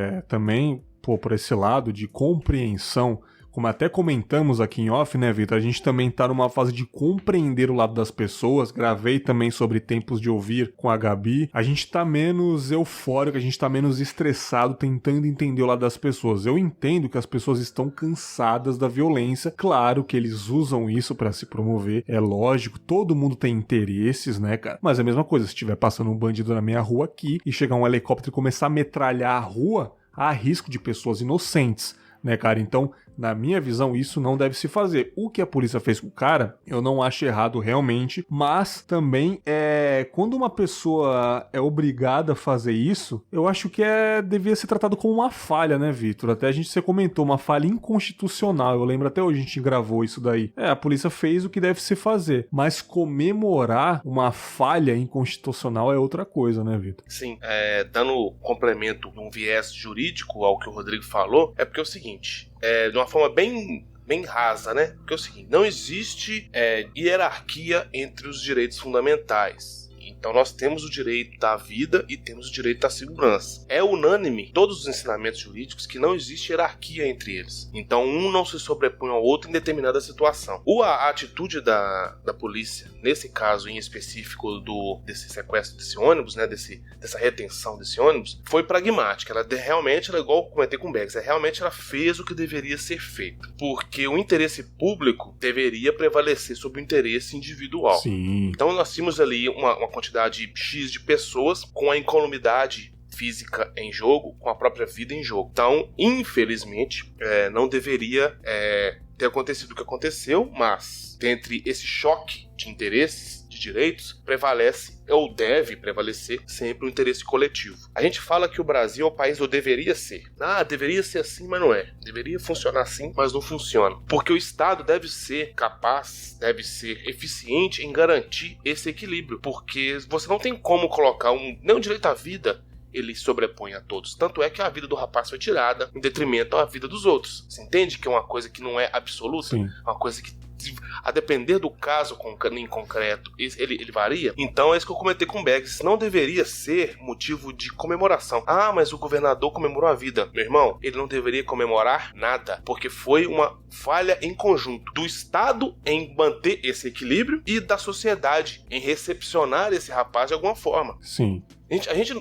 por esse lado de compreensão como até comentamos aqui em off, né, Vitor? A gente também tá numa fase de compreender o lado das pessoas. Gravei também sobre Tempos de Ouvir com a Gabi. A gente tá menos eufórico, a gente tá menos estressado tentando entender o lado das pessoas. Eu entendo que as pessoas estão cansadas da violência. Claro que eles usam isso pra se promover. É lógico, todo mundo tem interesses, né, cara? Mas é a mesma coisa, se estiver passando um bandido na minha rua aqui e chegar um helicóptero e começar a metralhar a rua, há risco de pessoas inocentes, né, cara? Então, na minha visão, isso não deve se fazer. O que a polícia fez com o cara, eu não acho errado realmente, mas também quando uma pessoa é obrigada a fazer isso, eu acho que devia ser tratado como uma falha, né, Vitor? Até você comentou, uma falha inconstitucional. Eu lembro até hoje a gente gravou isso daí. A polícia fez o que deve se fazer, mas comemorar uma falha inconstitucional é outra coisa, né, Vitor? Sim, dando complemento, um viés jurídico ao que o Rodrigo falou, é porque é o seguinte, de uma forma bem rasa, né? Porque é o seguinte, não existe hierarquia entre os direitos fundamentais. Então nós temos o direito da vida e temos o direito da segurança. É unânime todos os ensinamentos jurídicos que não existe hierarquia entre eles. Então um não se sobrepõe ao outro em determinada situação. A atitude da polícia, nesse caso em específico desse sequestro desse ônibus, né, dessa retenção desse ônibus, foi pragmática. Ela igual eu comentei com o Bex, realmente ela fez o que deveria ser feito. Porque o interesse público deveria prevalecer sobre o interesse individual. Sim. Então nós tínhamos ali uma quantidade X de pessoas com a incolumidade física em jogo, com a própria vida em jogo. Então, infelizmente, não deveria ter acontecido o que aconteceu, mas dentre esse choque de interesses, de direitos, prevalece ou deve prevalecer sempre o interesse coletivo. A gente fala que o Brasil é o país do deveria ser. Deveria ser assim, mas não é. Deveria funcionar assim, mas não funciona. Porque o Estado deve ser capaz, deve ser eficiente em garantir esse equilíbrio. Porque você não tem como colocar nem o direito à vida ele sobrepõe a todos. Tanto é que a vida do rapaz foi tirada em detrimento à vida dos outros. Você entende que é uma coisa que não é absoluta? Sim. Uma coisa que, a depender do caso em concreto, ele varia. Então é isso que eu comentei com o Beggs. Isso não deveria ser motivo de comemoração. Mas o governador comemorou a vida. Meu irmão, ele não deveria comemorar nada, porque foi uma falha em conjunto do Estado em manter esse equilíbrio e da sociedade em recepcionar esse rapaz de alguma forma. Sim.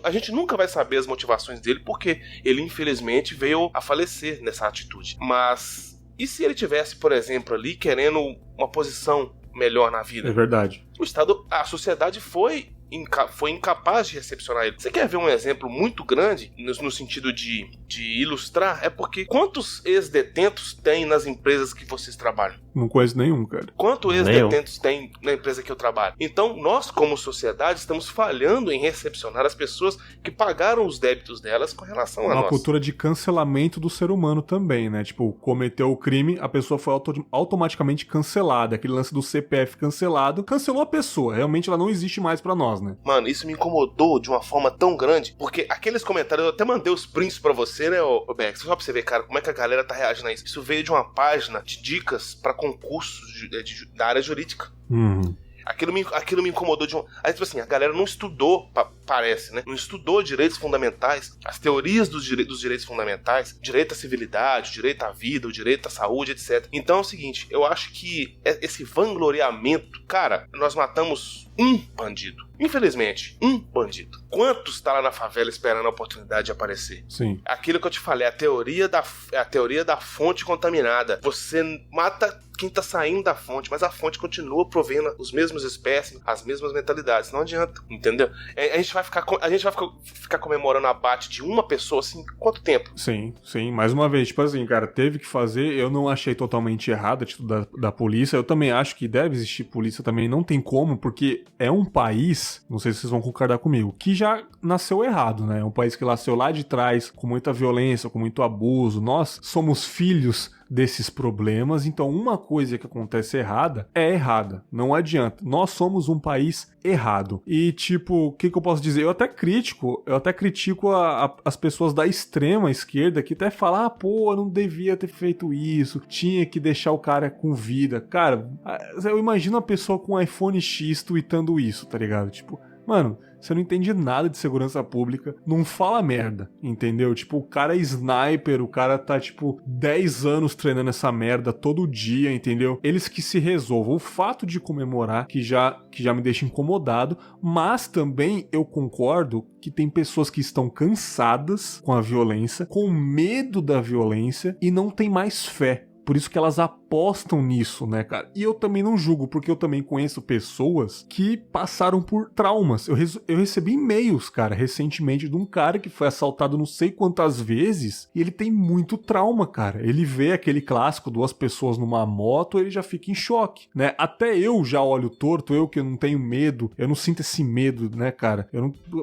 A gente nunca vai saber as motivações dele, porque ele infelizmente veio a falecer nessa atitude. Mas e se ele tivesse, por exemplo, ali querendo uma posição melhor na vida? É verdade. A sociedade foi incapaz de recepcionar ele. Você quer ver um exemplo muito grande no sentido de ilustrar? É porque quantos ex-detentos tem nas empresas que vocês trabalham? Não conheço nenhum, cara. Quantos ex-detentos tem na empresa que eu trabalho? Então, nós, como sociedade, estamos falhando em recepcionar as pessoas que pagaram os débitos delas com relação a nós. Uma cultura de cancelamento do ser humano também, né? Tipo, cometeu o crime, a pessoa foi automaticamente cancelada. Aquele lance do CPF cancelado, cancelou a pessoa. Realmente ela não existe mais pra nós, né? Mano, isso me incomodou de uma forma tão grande, porque aqueles comentários, eu até mandei os prints pra você, né, ô Bex? Só pra você ver, cara, como é que a galera tá reagindo a isso. Isso veio de uma página de dicas pra concursos da área jurídica. Aquilo me incomodou de um... Aí, tipo assim, a galera não estudou, parece, né? Não estudou direitos fundamentais, as teorias dos direitos fundamentais, direito à civilidade, direito à vida, o direito à saúde, etc. Então é o seguinte, eu acho que esse vangloriamento... Cara, nós matamos um bandido. Infelizmente, um bandido. Quantos tá lá na favela esperando a oportunidade de aparecer? Sim. Aquilo que eu te falei, a teoria da fonte contaminada. Você mata quem tá saindo da fonte, mas a fonte continua provendo os mesmos espécies, as mesmas mentalidades. Não adianta, entendeu? A gente vai ficar comemorando o abate de uma pessoa assim, quanto tempo? Sim. Mais uma vez, tipo assim, cara, teve que fazer, eu não achei totalmente errado a atitude da polícia, eu também acho que deve existir polícia também, não tem como, porque é um país, não sei se vocês vão concordar comigo, que já nasceu errado, né? É um país que nasceu lá de trás, com muita violência, com muito abuso, nós somos filhos desses problemas, então uma coisa que acontece errada é errada, não adianta, nós somos um país errado, e tipo, o que eu posso dizer, eu até critico as pessoas da extrema esquerda que até falam, pô, não devia ter feito isso, tinha que deixar o cara com vida, cara, eu imagino a pessoa com um iPhone X tweetando isso, tá ligado, tipo, mano, você não entende nada de segurança pública, não fala merda, entendeu? Tipo, o cara é sniper, o cara tá, tipo, 10 anos treinando essa merda todo dia, entendeu? Eles que se resolvam. O fato de comemorar que já me deixa incomodado, mas também eu concordo que tem pessoas que estão cansadas com a violência, com medo da violência e não tem mais fé. Por isso que elas apostam nisso, né, cara? E eu também não julgo, porque eu também conheço pessoas que passaram por traumas. Eu recebi e-mails, cara, recentemente de um cara que foi assaltado não sei quantas vezes e ele tem muito trauma, cara. Ele vê aquele clássico, 2 pessoas numa moto, ele já fica em choque, né? Até eu já olho torto, eu que não tenho medo, eu não sinto esse medo, né, cara?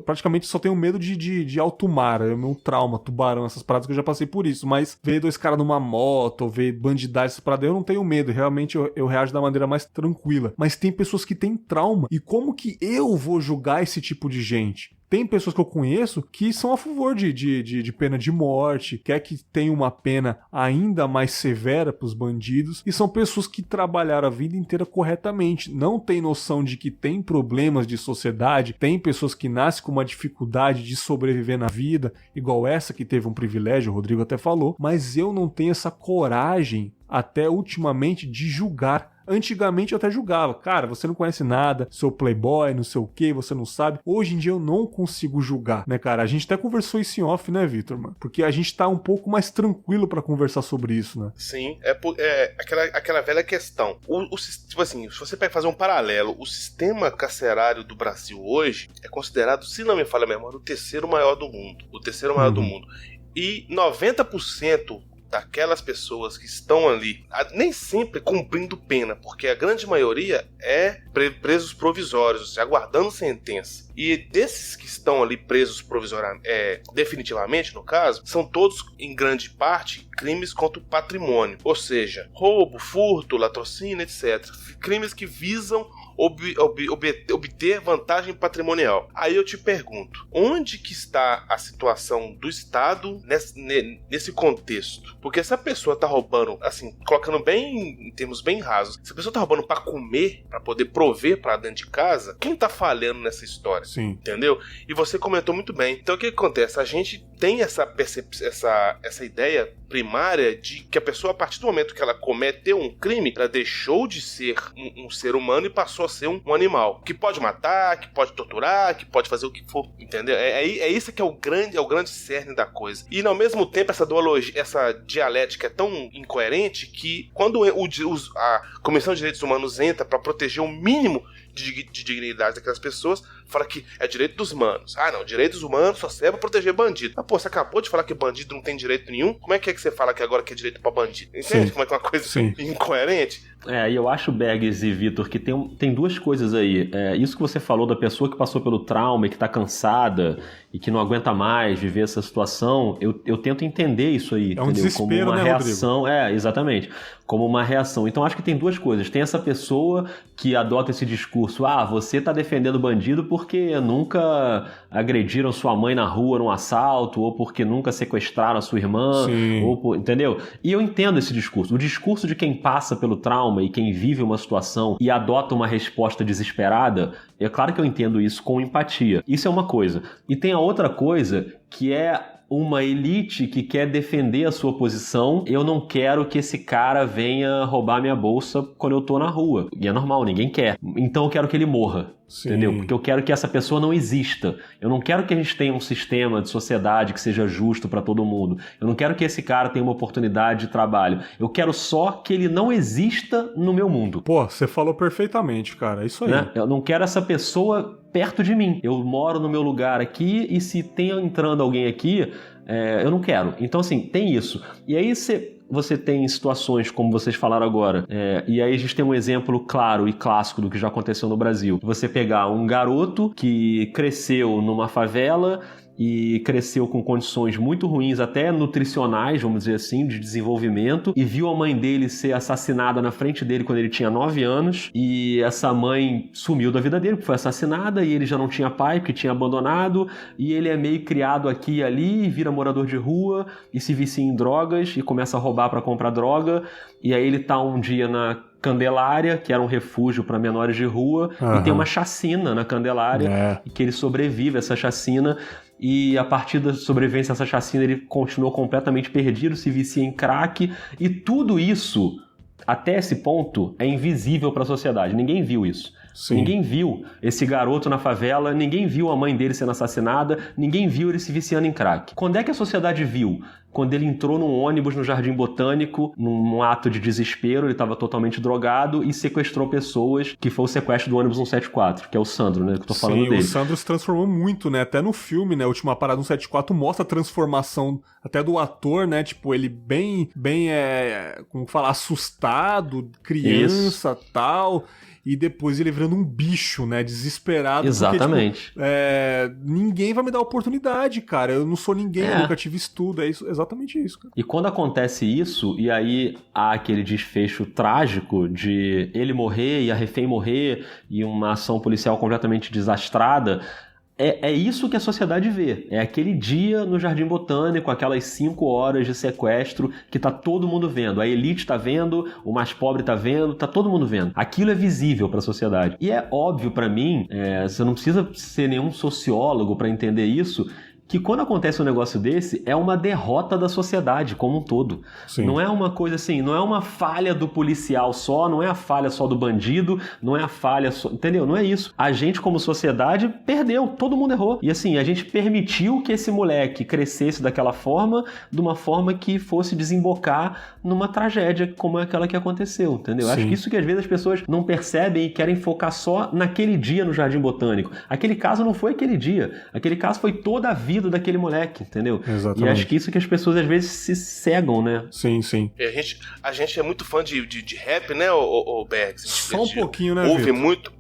Praticamente só tenho medo de alto mar, é o meu trauma, tubarão, essas paradas que eu já passei por isso. Mas ver 2 caras numa moto, ver bandidagem, essas paradas, eu não tenho medo, realmente eu reajo da maneira mais tranquila. Mas tem pessoas que têm trauma, e como que eu vou julgar esse tipo de gente? Tem pessoas que eu conheço que são a favor de pena de morte, quer que tenha uma pena ainda mais severa para os bandidos, e são pessoas que trabalharam a vida inteira corretamente, não tem noção de que tem problemas de sociedade, tem pessoas que nascem com uma dificuldade de sobreviver na vida, igual essa que teve um privilégio, o Rodrigo até falou, mas eu não tenho essa coragem, até ultimamente, de julgar. Antigamente eu até julgava, cara, você não conhece nada, seu playboy, não sei o que, você não sabe. Hoje em dia eu não consigo julgar, né, cara? A gente até conversou isso em off, né, Vitor, mano? Porque a gente tá um pouco mais tranquilo pra conversar sobre isso, né? Sim, é aquela velha questão. Tipo assim, se você pega fazer um paralelo, o sistema carcerário do Brasil hoje é considerado, se não me falha a memória, o terceiro maior do mundo. O terceiro maior do mundo. E 90% daquelas pessoas que estão ali, nem sempre cumprindo pena, porque a grande maioria é presos provisórios, aguardando sentença. E desses que estão ali presos definitivamente, no caso, são todos, em grande parte, crimes contra o patrimônio. Ou seja, roubo, furto, latrocínio, etc. Crimes que visam obter vantagem patrimonial. Aí eu te pergunto, onde que está a situação do Estado nesse contexto? Porque se a pessoa tá roubando, assim, colocando bem em termos bem rasos, se a pessoa tá roubando para comer, para poder prover para dentro de casa, quem tá falhando nessa história? Sim. Entendeu? E você comentou muito bem. Então o que acontece? A gente tem essa ideia primária de que a pessoa, a partir do momento que ela cometeu um crime, ela deixou de ser um ser humano e passou a ser um animal. Que pode matar, que pode torturar, que pode fazer o que for. Entendeu? É isso que é o grande cerne da coisa. E ao mesmo tempo essa dualogia, essa dialética é tão incoerente que quando a Comissão de Direitos Humanos entra para proteger o mínimo de dignidade daquelas pessoas, fala que é direito dos humanos. Ah, não, direitos humanos só serve pra proteger bandido. Ah, pô, você acabou de falar que bandido não tem direito nenhum? Como é que você fala que agora que é direito pra bandido? Entende? Sim. Como é que é uma coisa incoerente? E eu acho, Bergs e Vitor, que tem 2 coisas aí. Isso que você falou da pessoa que passou pelo trauma e que tá cansada e que não aguenta mais viver essa situação, eu tento entender isso aí, um desespero, como uma né, reação. Rodrigo? Exatamente. Como uma reação. Então acho que tem 2 coisas. Tem essa pessoa que adota esse discurso, você tá defendendo bandido porque nunca agrediram sua mãe na rua num assalto, ou porque nunca sequestraram a sua irmã, entendeu? E eu entendo esse discurso. O discurso de quem passa pelo trauma e quem vive uma situação e adota uma resposta desesperada, é claro que eu entendo isso com empatia. Isso é uma coisa. E tem a outra coisa, que é uma elite que quer defender a sua posição. Eu não quero que esse cara venha roubar minha bolsa quando eu tô na rua. E é normal, ninguém quer. Então eu quero que ele morra. Sim. Entendeu? Porque eu quero que essa pessoa não exista. Eu não quero que a gente tenha um sistema de sociedade que seja justo para todo mundo. Eu não quero que esse cara tenha uma oportunidade de trabalho. Eu quero só que ele não exista no meu mundo. Pô, você falou perfeitamente, cara. É isso aí. Né? Eu não quero essa pessoa perto de mim. Eu moro no meu lugar aqui e se tem entrando alguém aqui, eu não quero. Então, assim, tem isso. E aí você tem situações como vocês falaram agora, e aí a gente tem um exemplo claro e clássico do que já aconteceu no Brasil. Você pegar um garoto que cresceu numa favela e cresceu com condições muito ruins, até nutricionais, vamos dizer assim, de desenvolvimento, e viu a mãe dele ser assassinada na frente dele quando ele tinha 9 anos, e essa mãe sumiu da vida dele, porque foi assassinada, e ele já não tinha pai, porque tinha abandonado, e ele é meio criado aqui e ali, e vira morador de rua, e se vicia em drogas, e começa a roubar para comprar droga, e aí ele tá um dia na Candelária, que era um refúgio para menores de rua, e tem uma chacina na Candelária, e que ele sobrevive a essa chacina, e a partir da sobrevivência a essa chacina ele continuou completamente perdido, se vicia em crack, e tudo isso, até esse ponto, é invisível para a sociedade. Ninguém viu isso. Sim. Ninguém viu esse garoto na favela, ninguém viu a mãe dele sendo assassinada, ninguém viu ele se viciando em crack. Quando é que a sociedade viu? Quando ele entrou num ônibus no Jardim Botânico, num ato de desespero, ele estava totalmente drogado e sequestrou pessoas, que foi o sequestro do ônibus 174, que é o Sandro, né, que eu tô falando dele. O Sandro se transformou muito, né, até no filme, né, a Última Parada 174 mostra a transformação até do ator, né, tipo, ele bem, como falar, assustado, criança, tal... E depois ele virando um bicho, né? Desesperado. Exatamente. Porque, tipo, ninguém vai me dar oportunidade, cara. Eu não sou ninguém, eu nunca tive estudo. É isso, exatamente isso, cara. E quando acontece isso, e aí há aquele desfecho trágico de ele morrer e a refém morrer e uma ação policial completamente desastrada... É isso que a sociedade vê. É aquele dia no Jardim Botânico, aquelas 5 horas de sequestro que tá todo mundo vendo. A elite tá vendo, o mais pobre tá vendo, tá todo mundo vendo. Aquilo é visível para a sociedade. E é óbvio para mim, você não precisa ser nenhum sociólogo para entender isso, que quando acontece um negócio desse, é uma derrota da sociedade como um todo. Sim. Não é uma coisa assim, não é uma falha do policial só, não é a falha só do bandido, não é a falha só... Entendeu? Não é isso. A gente, como sociedade, perdeu. Todo mundo errou. E assim, a gente permitiu que esse moleque crescesse daquela forma, de uma forma que fosse desembocar numa tragédia como aquela que aconteceu, entendeu? Sim. Acho que isso que às vezes as pessoas não percebem e querem focar só naquele dia no Jardim Botânico. Aquele caso não foi aquele dia. Aquele caso foi toda a vida daquele moleque, entendeu? Exatamente. E acho que isso que as pessoas às vezes se cegam, né? Sim, sim. A gente é muito fã de rap, né, o Bergs? Só um pouquinho, né, ouve muito.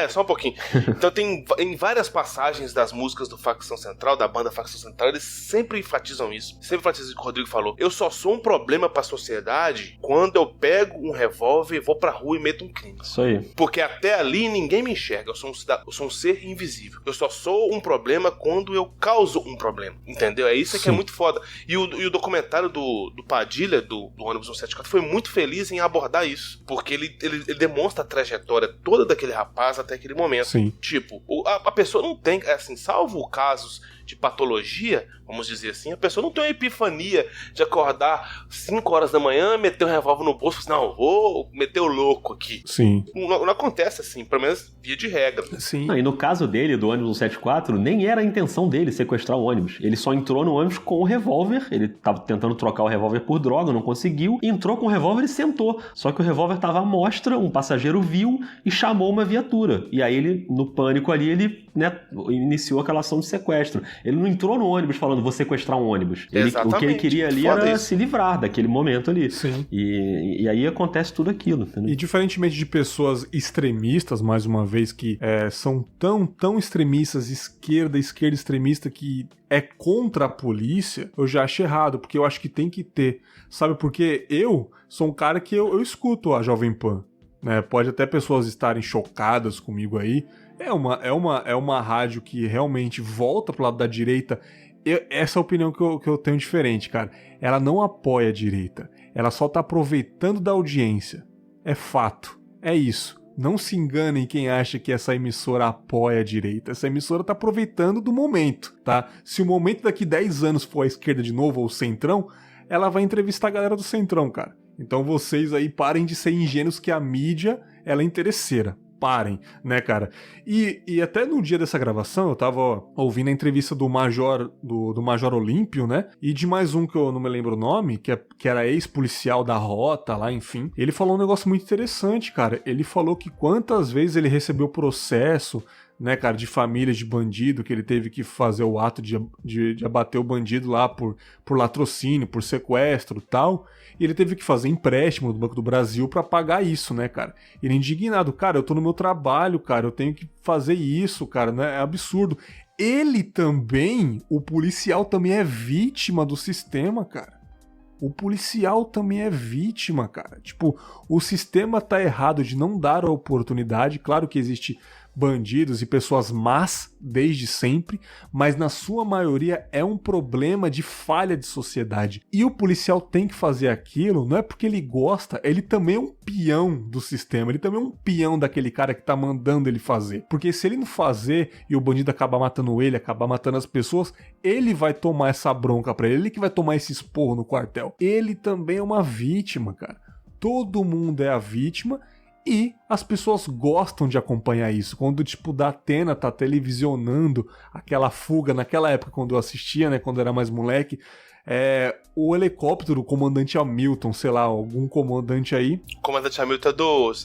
Só um pouquinho. Então tem em várias passagens das músicas do Facção Central, da banda Facção Central, eles sempre enfatizam isso. Sempre enfatizam o que o Rodrigo falou. Eu só sou um problema pra sociedade quando eu pego um revólver, vou pra rua e meto um crime. Isso aí. Porque até ali ninguém me enxerga. Eu sou um ser invisível. Eu só sou um problema quando eu causo um problema. Entendeu? É isso que é muito foda. E o documentário do Padilha, do ônibus 174, foi muito feliz em abordar isso. Porque ele demonstra a trajetória toda daquele rapaz até aquele momento. Sim. Tipo, a pessoa não tem, assim, salvo casos de patologia, vamos dizer assim, a pessoa não tem uma epifania de acordar 5 horas da manhã, meter um revólver no bolso e falar assim, não, vou meter o louco aqui. Sim. Não acontece assim, pelo menos via de regra. Sim. E no caso dele, do ônibus 174, nem era a intenção dele sequestrar o ônibus. Ele só entrou no ônibus com o revólver, ele tava tentando trocar o revólver por droga, não conseguiu, entrou com o revólver e sentou. Só que o revólver tava à mostra, um passageiro viu e chamou uma viatura. E aí ele, no pânico ali, ele, né, iniciou aquela ação de sequestro. Ele não entrou no ônibus falando, vou sequestrar um ônibus. O que ele queria ali era se livrar daquele momento ali. Sim. E aí acontece tudo aquilo. Entendeu? E diferentemente de pessoas extremistas, mais uma vez, que são tão extremistas, esquerda extremista, que é contra a polícia, eu já acho errado, porque eu acho que tem que ter. Sabe, porque eu sou um cara que eu escuto a Jovem Pan. Né? Pode até pessoas estarem chocadas comigo aí. É uma rádio que realmente volta pro lado da direita. Essa é a opinião que eu tenho diferente, cara. Ela não apoia a direita. Ela só tá aproveitando da audiência. É fato. É isso. Não se enganem quem acha que essa emissora apoia a direita. Essa emissora tá aproveitando do momento, tá? Se o momento daqui 10 anos for a esquerda de novo ou o centrão, ela vai entrevistar a galera do centrão, cara. Então vocês aí parem de ser ingênuos que a mídia, ela é interesseira. Parem, né, cara? E até no dia dessa gravação, eu tava ouvindo a entrevista do Major Olímpio, né? E de mais um que eu não me lembro o nome, que era ex-policial da Rota lá, enfim. Ele falou um negócio muito interessante, cara. Ele falou que quantas vezes ele recebeu processo, né, cara, de famílias de bandido, que ele teve que fazer o ato de abater o bandido lá por latrocínio, por sequestro e tal, e ele teve que fazer empréstimo do Banco do Brasil pra pagar isso, né, cara? Ele indignado, cara, eu tô no meu trabalho, cara, eu tenho que fazer isso, cara, né, é absurdo. Ele também, o policial também é vítima do sistema, cara. O policial também é vítima, cara. Tipo, o sistema tá errado de não dar a oportunidade. Claro que existe bandidos e pessoas más desde sempre, mas na sua maioria é um problema de falha de sociedade. E o policial tem que fazer aquilo, não é porque ele gosta, ele também é um peão do sistema, ele também é um peão daquele cara que tá mandando ele fazer. Porque se ele não fazer e o bandido acabar matando ele, acabar matando as pessoas, ele vai tomar essa bronca pra ele que vai tomar esse esporro no quartel. Ele também é uma vítima, cara. Todo mundo é a vítima. E as pessoas gostam de acompanhar isso. Quando, tipo, da Atena tá televisionando aquela fuga, naquela época quando eu assistia, né, quando eu era mais moleque, o helicóptero, o comandante Hamilton, sei lá, algum comandante aí. O comandante Hamilton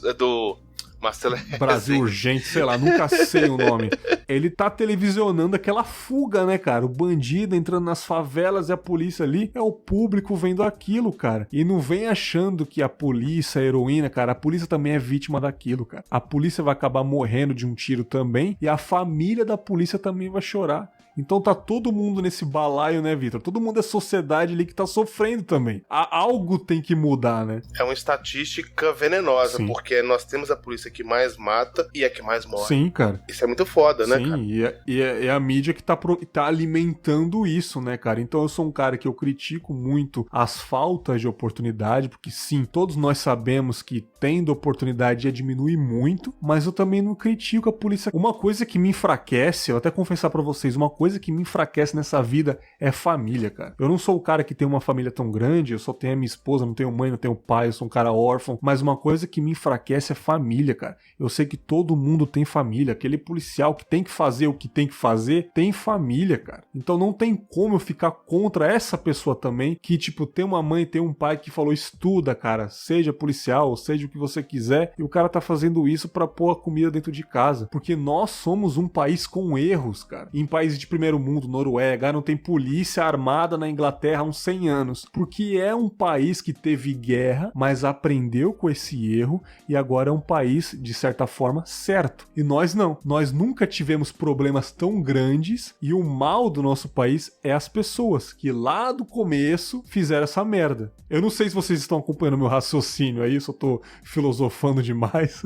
é do Marcelo Brasil Urgente, sei lá, nunca sei o nome. Ele tá televisionando aquela fuga, né, cara? O bandido entrando nas favelas e a polícia ali, é o público vendo aquilo, cara. E não vem achando que a polícia, a heroína, cara, a polícia também é vítima daquilo, cara. A polícia vai acabar morrendo de um tiro também e a família da polícia também vai chorar. Então tá todo mundo nesse balaio, né, Vitor? Todo mundo é sociedade ali que tá sofrendo também. Algo tem que mudar, né? É uma estatística venenosa, Sim. Porque nós temos a polícia que mais mata e a que mais morre. Sim, cara. Isso é muito foda, né, cara? Sim, e é a mídia que tá alimentando isso, né, cara? Então eu sou um cara que eu critico muito as faltas de oportunidade, porque sim, todos nós sabemos que tendo oportunidade ia diminuir muito, mas eu também não critico a polícia. Uma coisa que me enfraquece, eu até confessar pra vocês, uma coisa que me enfraquece nessa vida é família, cara. Eu não sou o cara que tem uma família tão grande, eu só tenho a minha esposa, não tenho mãe, não tenho pai, eu sou um cara órfão, mas uma coisa que me enfraquece é família, cara. Eu sei que todo mundo tem família, aquele policial que tem que fazer o que tem que fazer, tem família, cara. Então não tem como eu ficar contra essa pessoa também, que tipo, tem uma mãe, tem um pai que falou, estuda, cara, seja policial, seja o que você quiser, e o cara tá fazendo isso pra pôr a comida dentro de casa, porque nós somos um país com erros, cara. Em países de primeiro mundo, Noruega, não tem polícia armada na Inglaterra há uns 100 anos, porque é um país que teve guerra, mas aprendeu com esse erro e agora é um país, de certa forma, certo. E nós não. Nós nunca tivemos problemas tão grandes e o mal do nosso país é as pessoas que lá do começo fizeram essa merda. Eu não sei se vocês estão acompanhando meu raciocínio aí, só tô filosofando demais.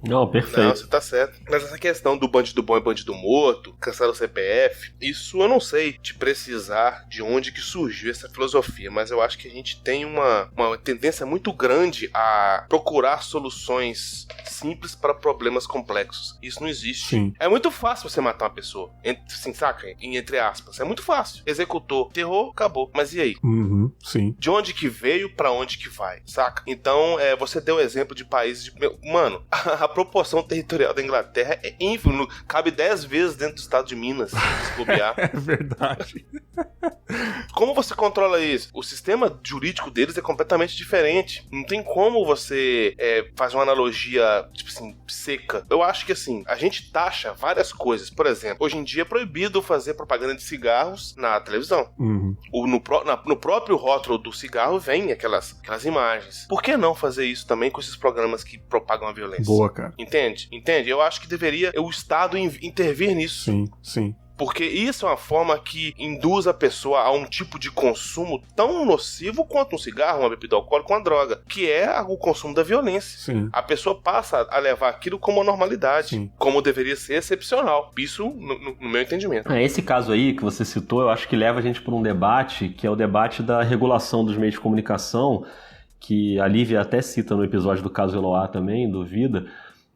Não, perfeito. Não, você tá certo. Mas essa questão do bandido bom e bandido morto, cancelar o CPF, isso eu não sei te precisar de onde que surgiu essa filosofia, mas eu acho que a gente tem uma tendência muito grande a procurar soluções simples para problemas complexos. Isso não existe. Sim. É muito fácil você matar uma pessoa. Assim, saca? Entre aspas. É muito fácil. Executou, terror, acabou. Mas e aí? Uhum, sim. De onde que veio, pra onde que vai, saca? Então, você deu exemplo de países de... Mano, a proporção territorial da Inglaterra é ínfima. Cabe 10 vezes dentro do estado de Minas, se bobear. É verdade. Como você controla isso? O sistema jurídico deles é completamente diferente. Não tem como você fazer uma analogia, tipo assim, seca. Eu acho que, assim, a gente taxa várias coisas. Por exemplo, hoje em dia é proibido fazer propaganda de cigarros na televisão. Uhum. No próprio rótulo do cigarro vem aquelas imagens. Por que não fazer isso também com esses programas que propagam a violência? Boa, cara. Entende? Eu acho que deveria o Estado intervir nisso. Sim, sim. Porque isso é uma forma que induz a pessoa a um tipo de consumo tão nocivo quanto um cigarro, uma bebida alcoólica, uma droga, que é o consumo da violência. Sim. A pessoa passa a levar aquilo como uma normalidade, Sim. como deveria ser excepcional. Isso no meu entendimento. Esse caso aí que você citou, eu acho que leva a gente para um debate, que é o debate da regulação dos meios de comunicação, que a Lívia até cita no episódio do caso Eloá também, do Vida,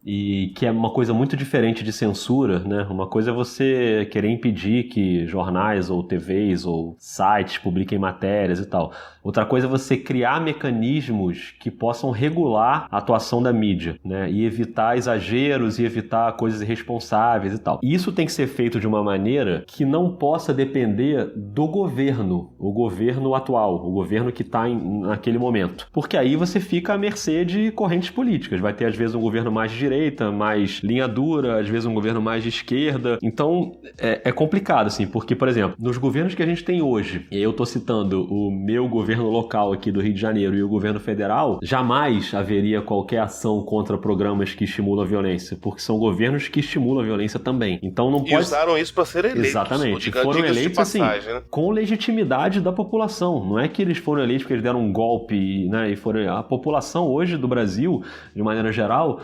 e que é uma coisa muito diferente de censura, né? Uma coisa é você querer impedir que jornais ou TVs ou sites publiquem matérias e tal. Outra coisa é você criar mecanismos que possam regular a atuação da mídia, né? E evitar exageros e evitar coisas irresponsáveis e tal. E isso tem que ser feito de uma maneira que não possa depender do governo, o governo atual, o governo que está naquele momento. Porque aí você fica à mercê de correntes políticas. Vai ter, às vezes, um governo mais de direita, mais linha dura, às vezes um governo mais de esquerda. Então, é complicado, assim, porque, por exemplo, nos governos que a gente tem hoje, e eu tô citando o meu governo local aqui do Rio de Janeiro e o governo federal, jamais haveria qualquer ação contra programas que estimulam a violência, porque são governos que estimulam a violência também. Então não pode... E usaram isso para ser eleitos. Exatamente. Foram eleitos, passagem, assim, né? Com legitimidade da população. Não é que eles foram eleitos porque eles deram um golpe, né, e foram... A população hoje do Brasil, de maneira geral,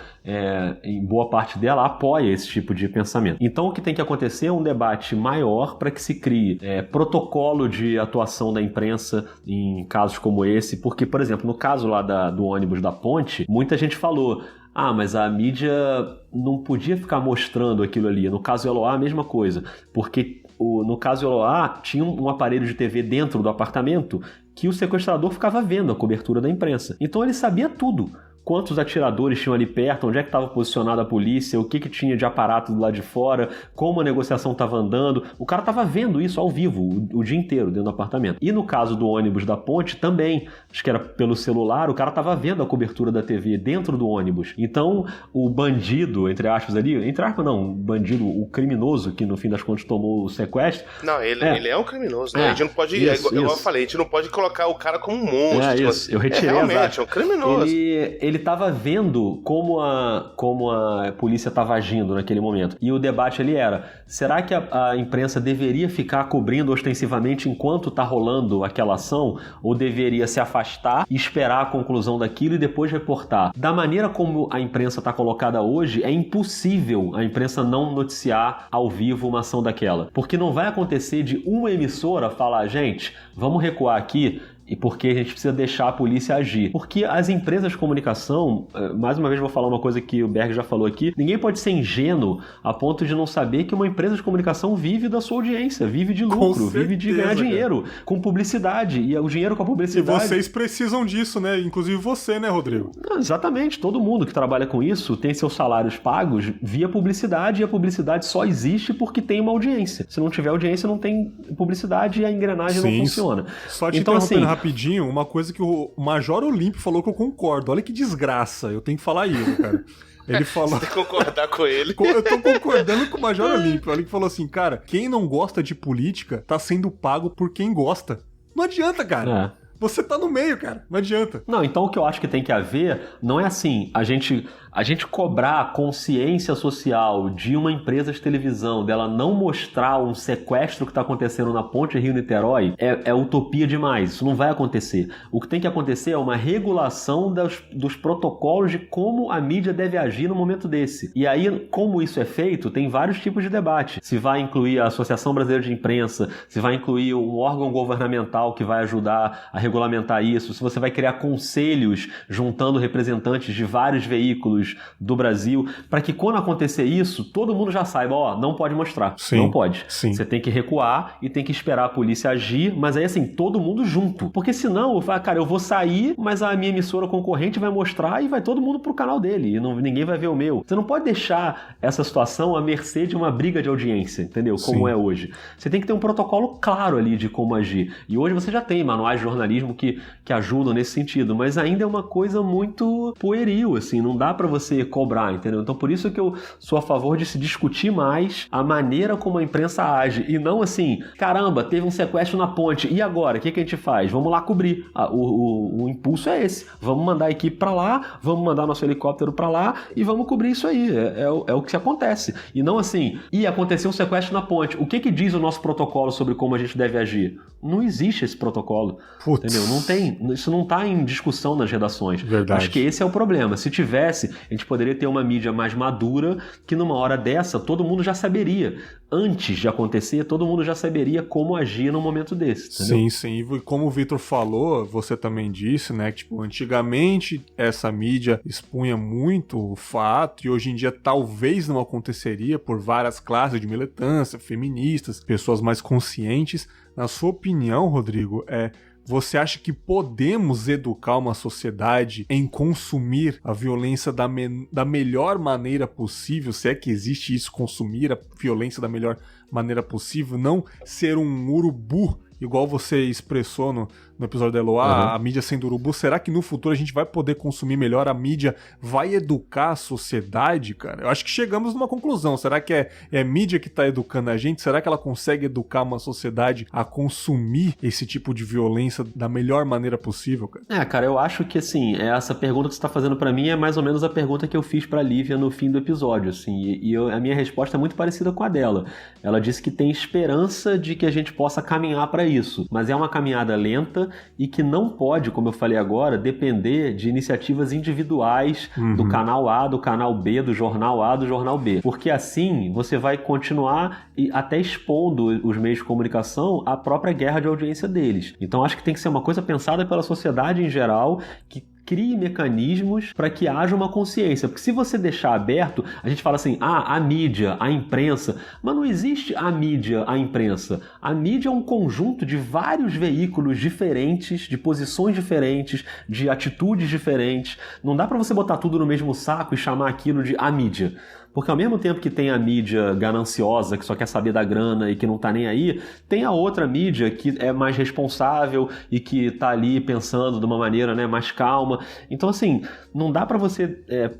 em boa parte dela, apoia esse tipo de pensamento. Então, o que tem que acontecer é um debate maior para que se crie protocolo de atuação da imprensa em casos como esse, porque, por exemplo, no caso lá do ônibus da ponte, muita gente falou: mas a mídia não podia ficar mostrando aquilo ali. No caso Eloá, a mesma coisa, porque no caso Eloá tinha um aparelho de TV dentro do apartamento que o sequestrador ficava vendo a cobertura da imprensa. Então ele sabia tudo. Quantos atiradores tinham ali perto, onde é que estava posicionada a polícia, o que tinha de aparato do lado de fora, como a negociação estava andando. O cara estava vendo isso ao vivo o dia inteiro dentro do apartamento. E no caso do ônibus da ponte também, acho que era pelo celular, o cara estava vendo a cobertura da TV dentro do ônibus. Então o bandido, entre aspas ali, entre aspas não, o bandido, o criminoso que no fim das contas tomou o sequestro. Não, ele é um criminoso, né? A gente não pode, igual eu falei, a gente não pode colocar o cara como um monstro. Isso. Eu retirei realmente, é um criminoso. Ele estava vendo como a polícia estava agindo naquele momento. E o debate ali era: será que a imprensa deveria ficar cobrindo ostensivamente enquanto está rolando aquela ação? Ou deveria se afastar e esperar a conclusão daquilo e depois reportar? Da maneira como a imprensa está colocada hoje, é impossível a imprensa não noticiar ao vivo uma ação daquela. Porque não vai acontecer de uma emissora falar: gente, vamos recuar aqui, e porque a gente precisa deixar a polícia agir. Porque as empresas de comunicação, mais uma vez vou falar uma coisa que o Berg já falou aqui, ninguém pode ser ingênuo a ponto de não saber que uma empresa de comunicação vive da sua audiência, vive de lucro, vive de ganhar dinheiro, com publicidade, e o dinheiro com a publicidade... E vocês precisam disso, né? Inclusive você, né, Rodrigo? Exatamente, todo mundo que trabalha com isso tem seus salários pagos via publicidade, e a publicidade só existe porque tem uma audiência. Se não tiver audiência, não tem publicidade e a engrenagem não funciona. Só te interrompendo rapidinho, uma coisa que o Major Olímpio falou que eu concordo. Olha que desgraça, eu tenho que falar isso, cara. Ele falou... Você tem que concordar com ele. Eu tô concordando com o Major Olímpio. Ele falou assim: cara, quem não gosta de política tá sendo pago por quem gosta. Não adianta, cara. Você tá no meio, cara. Não adianta. Não, então o que eu acho que tem que haver não é assim, a gente cobrar a consciência social de uma empresa de televisão, dela não mostrar um sequestro que está acontecendo na ponte Rio-Niterói, é utopia demais. Isso não vai acontecer. O que tem que acontecer é uma regulação dos protocolos de como a mídia deve agir no momento desse. E aí, como isso é feito, tem vários tipos de debate. Se vai incluir a Associação Brasileira de Imprensa, se vai incluir um órgão governamental que vai ajudar a regulamentar isso, se você vai criar conselhos juntando representantes de vários veículos do Brasil, para que quando acontecer isso, todo mundo já saiba: não pode mostrar. Sim, não pode. Sim. Você tem que recuar e tem que esperar a polícia agir, mas aí assim, todo mundo junto. Porque senão, cara, eu vou sair, mas a minha emissora concorrente vai mostrar e vai todo mundo pro canal dele, e ninguém vai ver o meu. Você não pode deixar essa situação à mercê de uma briga de audiência, entendeu? Como é hoje. Você tem que ter um protocolo claro ali de como agir. E hoje você já tem manuais de jornalismo que ajudam nesse sentido, mas ainda é uma coisa muito pueril, assim, não dá pra você cobrar, entendeu? Então por isso que eu sou a favor de se discutir mais a maneira como a imprensa age, e não assim: caramba, teve um sequestro na ponte, e agora? O que a gente faz? Vamos lá cobrir. O impulso é esse. Vamos mandar a equipe pra lá, vamos mandar nosso helicóptero pra lá e vamos cobrir isso aí. É o que acontece. E não assim: aconteceu um sequestro na ponte. O que diz o nosso protocolo sobre como a gente deve agir? Não existe esse protocolo. Entendeu? Não tem. Isso não tá em discussão nas redações. Verdade. Acho que esse é o problema. Se tivesse, a gente poderia ter uma mídia mais madura, que numa hora dessa todo mundo já saberia. Antes de acontecer, todo mundo já saberia como agir num momento desse, entendeu? Sim. E como o Vitor falou, você também disse, né, que antigamente essa mídia expunha muito o fato, e hoje em dia talvez não aconteceria por várias classes de militância, feministas, pessoas mais conscientes. Na sua opinião, Rodrigo, você acha que podemos educar uma sociedade em consumir a violência da melhor maneira possível? Se é que existe isso, consumir a violência da melhor maneira possível, não ser um urubu, igual você expressou no episódio da Eloá, a mídia sendo urubu. Será que no futuro a gente vai poder consumir melhor? A mídia vai educar a sociedade, cara? Eu acho que chegamos numa conclusão. Será que é a mídia que tá educando a gente? Será que ela consegue educar uma sociedade a consumir esse tipo de violência da melhor maneira possível, cara? Cara, eu acho que, assim, essa pergunta que você tá fazendo pra mim é mais ou menos a pergunta que eu fiz pra Lívia no fim do episódio, assim, a minha resposta é muito parecida com a dela. Ela disse que tem esperança de que a gente possa caminhar pra isso, mas é uma caminhada lenta, funciona e que não pode, como eu falei agora, depender de iniciativas individuais do canal A, do canal B, do jornal A, do jornal B. Porque assim você vai continuar até expondo os meios de comunicação à própria guerra de audiência deles. Então acho que tem que ser uma coisa pensada pela sociedade em geral, que crie mecanismos para que haja uma consciência. Porque se você deixar aberto, a gente fala assim, a mídia, a imprensa, mas não existe a mídia, a imprensa. A mídia é um conjunto de vários veículos diferentes, de posições diferentes, de atitudes diferentes. Não dá para você botar tudo no mesmo saco e chamar aquilo de a mídia. Porque ao mesmo tempo que tem a mídia gananciosa, que só quer saber da grana e que não tá nem aí, tem a outra mídia que é mais responsável e que tá ali pensando de uma maneira, né, mais calma. Então, assim, não dá pra você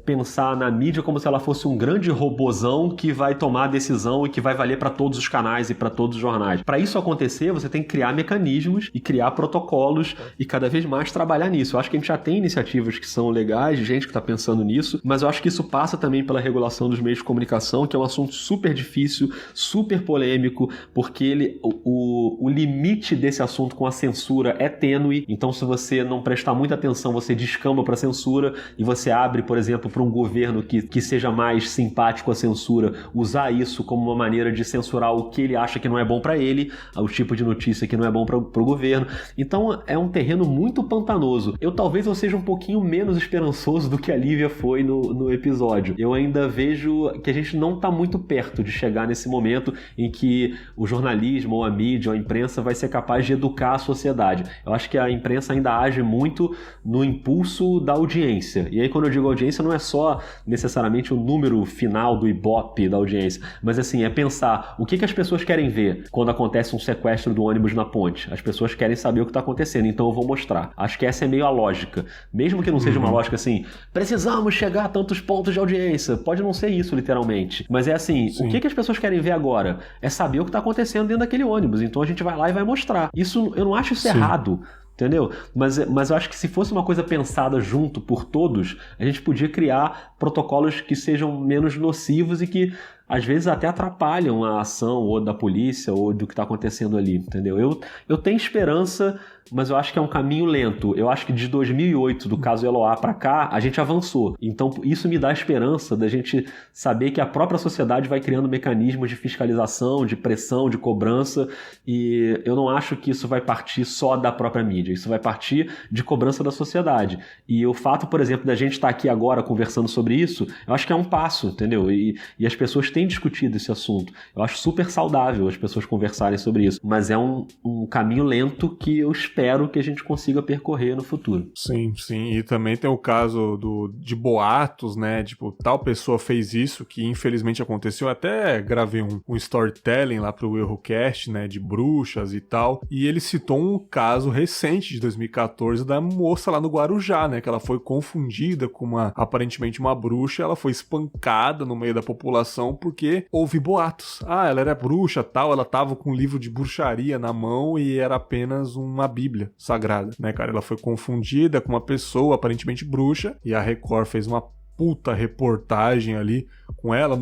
pensar na mídia como se ela fosse um grande robozão que vai tomar a decisão e que vai valer pra todos os canais e pra todos os jornais. Pra isso acontecer, você tem que criar mecanismos e criar protocolos e cada vez mais trabalhar nisso. Eu acho que a gente já tem iniciativas que são legais, de gente que tá pensando nisso, mas eu acho que isso passa também pela regulação dos meios de comunicação, que é um assunto super difícil, super polêmico, porque o limite desse assunto com a censura é tênue, então se você não prestar muita atenção, você descamba para a censura e você abre, por exemplo, para um governo que seja mais simpático à censura, usar isso como uma maneira de censurar o que ele acha que não é bom para ele, o tipo de notícia que não é bom para o governo. Então é um terreno muito pantanoso. Talvez eu seja um pouquinho menos esperançoso do que a Lívia foi no episódio. Eu ainda vejo que a gente não está muito perto de chegar nesse momento em que o jornalismo ou a mídia ou a imprensa vai ser capaz de educar a sociedade. Eu acho que a imprensa ainda age muito no impulso da audiência. E aí quando eu digo audiência não é só necessariamente o número final do Ibope da audiência, mas assim, é pensar o que as pessoas querem ver quando acontece um sequestro do ônibus na ponte. As pessoas querem saber o que está acontecendo, então eu vou mostrar. Acho que essa é meio a lógica. Mesmo que não seja uma lógica assim, precisamos chegar a tantos pontos de audiência. Pode não ser isso, literalmente. Mas é assim, o que as pessoas querem ver agora? É saber o que está acontecendo dentro daquele ônibus. Então a gente vai lá e vai mostrar. Isso, eu não acho isso errado. Entendeu? Mas eu acho que se fosse uma coisa pensada junto por todos, a gente podia criar protocolos que sejam menos nocivos e que às vezes até atrapalham a ação ou da polícia ou do que está acontecendo ali, entendeu? Eu tenho esperança, mas eu acho que é um caminho lento. Eu acho que de 2008, do caso Eloá para cá, a gente avançou. Então isso me dá esperança da gente saber que a própria sociedade vai criando mecanismos de fiscalização, de pressão, de cobrança, e eu não acho que isso vai partir só da própria mídia. Isso vai partir de cobrança da sociedade. E o fato, por exemplo, da gente estar aqui agora conversando sobre isso, eu acho que é um passo, entendeu? E as pessoas têm discutido esse assunto. Eu acho super saudável as pessoas conversarem sobre isso. Mas é um caminho lento que eu espero que a gente consiga percorrer no futuro. Sim, sim. E também tem o caso de boatos, né? Tipo, tal pessoa fez isso, que infelizmente aconteceu. Eu até gravei um storytelling lá pro Errocast, né? De bruxas e tal. E ele citou um caso recente de 2014 da moça lá no Guarujá, né? Que ela foi confundida com aparentemente uma bruxa. Ela foi espancada no meio da população porque houve boatos. Ela era bruxa, tal. Ela tava com um livro de bruxaria na mão e era apenas uma Bíblia sagrada, né, cara? Ela foi confundida com uma pessoa aparentemente bruxa e a Record fez uma puta reportagem ali com ela,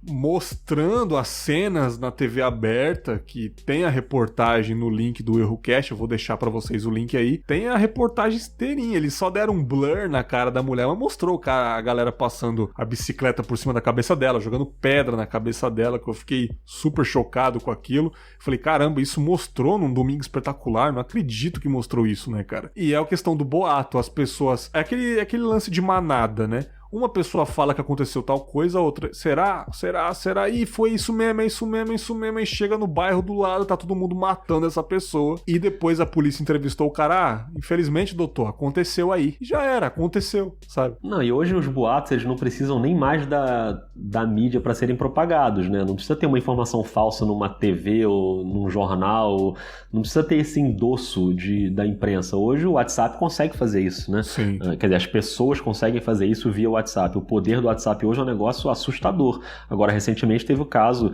mostrando as cenas na TV aberta, que tem a reportagem no link do Errocast, eu vou deixar pra vocês o link aí, tem a reportagem inteirinha, eles só deram um blur na cara da mulher, mas mostrou a galera passando a bicicleta por cima da cabeça dela, jogando pedra na cabeça dela, que eu fiquei super chocado com aquilo, falei, caramba, isso mostrou num Domingo Espetacular, não acredito que mostrou isso, né, cara? E é a questão do boato, as pessoas, é aquele lance de manada, né? Uma pessoa fala que aconteceu tal coisa, a outra, será? E foi isso mesmo, e chega no bairro do lado, tá todo mundo matando essa pessoa, e depois a polícia entrevistou o cara, infelizmente, doutor, aconteceu aí. E já era, aconteceu, sabe? Não, e hoje os boatos, eles não precisam nem mais da mídia para serem propagados, né? Não precisa ter uma informação falsa numa TV ou num jornal, não precisa ter esse endosso da imprensa. Hoje o WhatsApp consegue fazer isso, né? Sim. Quer dizer, as pessoas conseguem fazer isso via WhatsApp, WhatsApp. O poder do WhatsApp hoje é um negócio assustador. Agora, recentemente teve o caso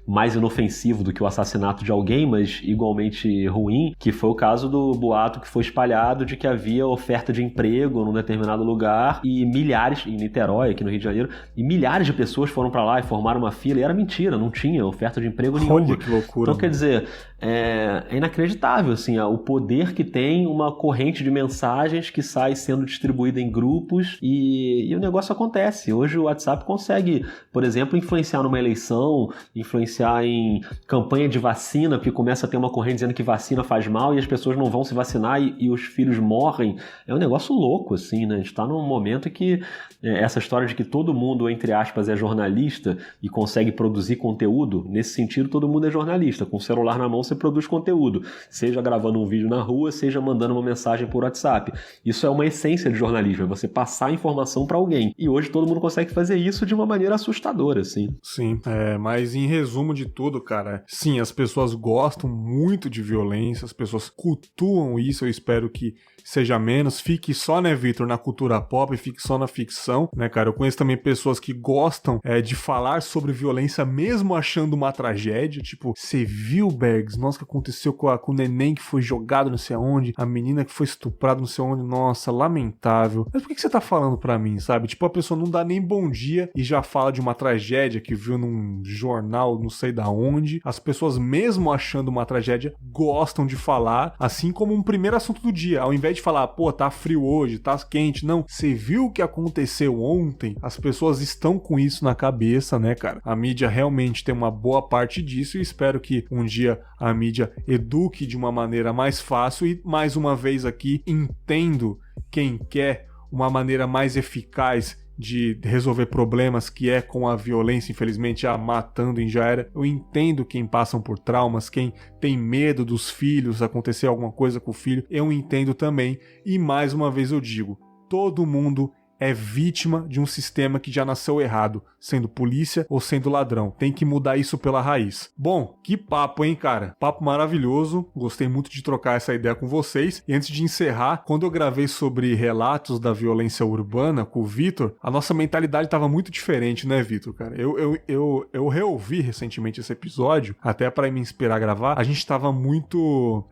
mais inofensivo do que o assassinato de alguém, mas igualmente ruim, que foi o caso do boato que foi espalhado de que havia oferta de emprego num determinado lugar e milhares, em Niterói, aqui no Rio de Janeiro, e milhares de pessoas foram pra lá e formaram uma fila, e era mentira, não tinha oferta de emprego nenhuma. Olha que loucura. Então, quer dizer, é inacreditável, assim, o poder que tem uma corrente de mensagens que sai sendo distribuída em grupos e o negócio acontece. Hoje o WhatsApp consegue, por exemplo, influenciar numa eleição, influenciar em campanha de vacina, porque começa a ter uma corrente dizendo que vacina faz mal e as pessoas não vão se vacinar e os filhos morrem. É um negócio louco, assim, né? A gente tá num momento que essa história de que todo mundo, entre aspas, é jornalista e consegue produzir conteúdo, nesse sentido todo mundo é jornalista. Com o celular na mão você produz conteúdo, seja gravando um vídeo na rua, seja mandando uma mensagem por WhatsApp. Isso é uma essência de jornalismo, é você passar a informação para alguém. E hoje todo mundo consegue fazer isso de uma maneira assustadora, assim. Sim, mas em resumo de tudo, cara, sim, as pessoas gostam muito de violência, as pessoas cultuam isso, eu espero que seja menos, fique só, né, Vitor, na cultura pop, fique só na ficção, né, cara? Eu conheço também pessoas que gostam de falar sobre violência mesmo achando uma tragédia, tipo, você viu, Bergs? Nossa, o que aconteceu com o neném que foi jogado não sei aonde, a menina que foi estuprada não sei onde, nossa, lamentável. Mas por que você tá falando pra mim, sabe? Tipo, a pessoa não dá nem bom dia e já fala de uma tragédia que viu num jornal não sei da onde. As pessoas, mesmo achando uma tragédia, gostam de falar, assim como um primeiro assunto do dia, ao invés de falar, pô, tá frio hoje, tá quente, não, você viu o que aconteceu ontem? As pessoas estão com isso na cabeça, né, cara? A mídia realmente tem uma boa parte disso e espero que um dia a mídia eduque de uma maneira mais fácil e, mais uma vez aqui, entendo quem quer uma maneira mais eficaz de resolver problemas, que é com a violência, infelizmente, matando em já era. Eu entendo quem passam por traumas, quem tem medo dos filhos, acontecer alguma coisa com o filho, eu entendo também. E mais uma vez eu digo, todo mundo é vítima de um sistema que já nasceu errado, sendo polícia ou sendo ladrão. Tem que mudar isso pela raiz. Bom, que papo, hein, cara? Papo maravilhoso. Gostei muito de trocar essa ideia com vocês. E antes de encerrar, quando eu gravei sobre relatos da violência urbana com o Vitor, a nossa mentalidade estava muito diferente, né, Vitor, cara? Eu reouvi recentemente esse episódio, até para me inspirar a gravar. A gente tava muito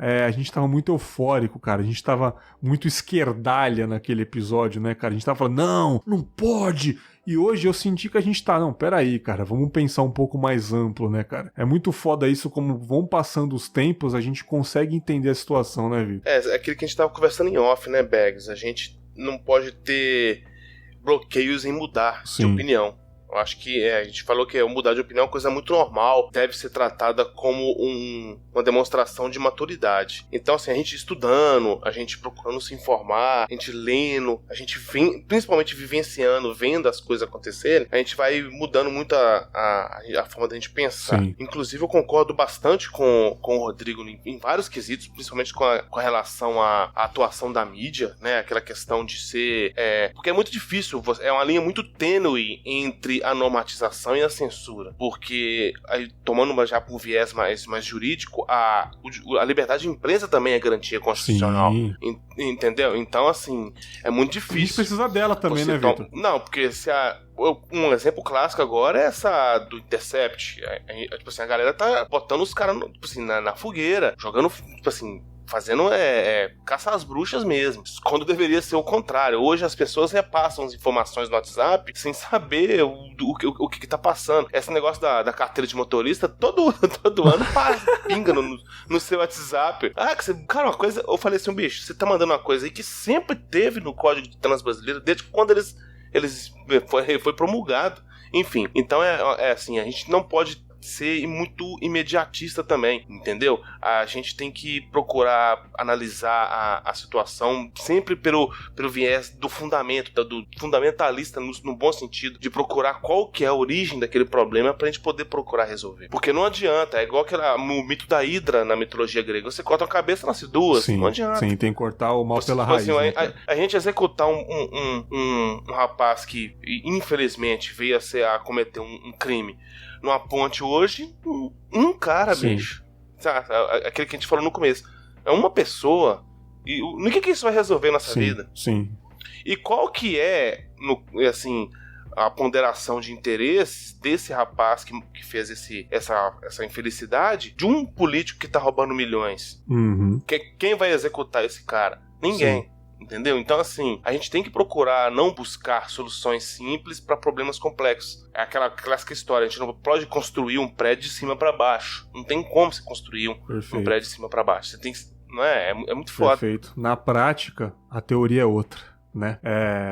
eufórico, cara. A gente tava muito esquerdalha naquele episódio, né, cara? A gente tava falando, não pode! E hoje eu senti que a gente tá, não, peraí, cara, vamos pensar um pouco mais amplo, né, cara? É muito foda isso, como vão passando os tempos, a gente consegue entender a situação, né, Vitor? É aquilo que a gente tava conversando em off, né, Bags? A gente não pode ter bloqueios em mudar de opinião. Eu acho que a gente falou que mudar de opinião é uma coisa muito normal, deve ser tratada como uma demonstração de maturidade. Então, assim, a gente estudando, a gente procurando se informar, a gente lendo, a gente principalmente vivenciando, vendo as coisas acontecerem, a gente vai mudando muito a forma da gente pensar. Sim. Inclusive, eu concordo bastante com o Rodrigo em vários quesitos, principalmente com a relação à atuação da mídia, né? Aquela questão de ser... porque é muito difícil, é uma linha muito tênue entre a normatização e a censura, porque aí, tomando já por um viés mais jurídico, a liberdade de imprensa também é garantia constitucional. Entendeu? Então, assim, é muito difícil. A gente precisa dela também, né, Vitor? Não, porque um exemplo clássico agora é essa do Intercept. Tipo assim, a galera tá botando os caras tipo assim, na fogueira, jogando, tipo assim, fazendo caça às bruxas mesmo, quando deveria ser o contrário. Hoje as pessoas repassam as informações no WhatsApp sem saber o que tá passando. Esse negócio da carteira de motorista, todo ano pinga no seu WhatsApp. Cara, uma coisa, eu falei assim, bicho, você tá mandando uma coisa aí que sempre teve no Código de Trânsito Brasileiro, desde quando eles foi promulgado. Enfim, então assim, a gente não pode ser muito imediatista também, entendeu? A gente tem que procurar analisar a situação sempre pelo viés do fundamento, do fundamentalista no bom sentido, de procurar qual que é a origem daquele problema pra gente poder procurar resolver. Porque não adianta, é igual o mito da Hidra na mitologia grega, você corta a cabeça, nasce duas, sim, não adianta. Sim, tem que cortar o mal pela raiz. Assim, né? a gente executar um rapaz que infelizmente veio a cometer um crime numa ponte hoje, um cara, sim, bicho. Sabe? Aquele que a gente falou no começo. É uma pessoa. E no que isso vai resolver na nossa vida? Sim. E qual que é, assim, a ponderação de interesse desse rapaz que fez essa infelicidade de um político que tá roubando milhões? Quem vai executar esse cara? Ninguém. Sim. Entendeu? Então, assim, a gente tem que procurar não buscar soluções simples para problemas complexos. É aquela clássica história, a gente não pode construir um prédio de cima para baixo. Não tem como você construir um prédio de cima para baixo. Você tem que... Não é? É muito foda. Perfeito. Na prática, a teoria é outra. Né?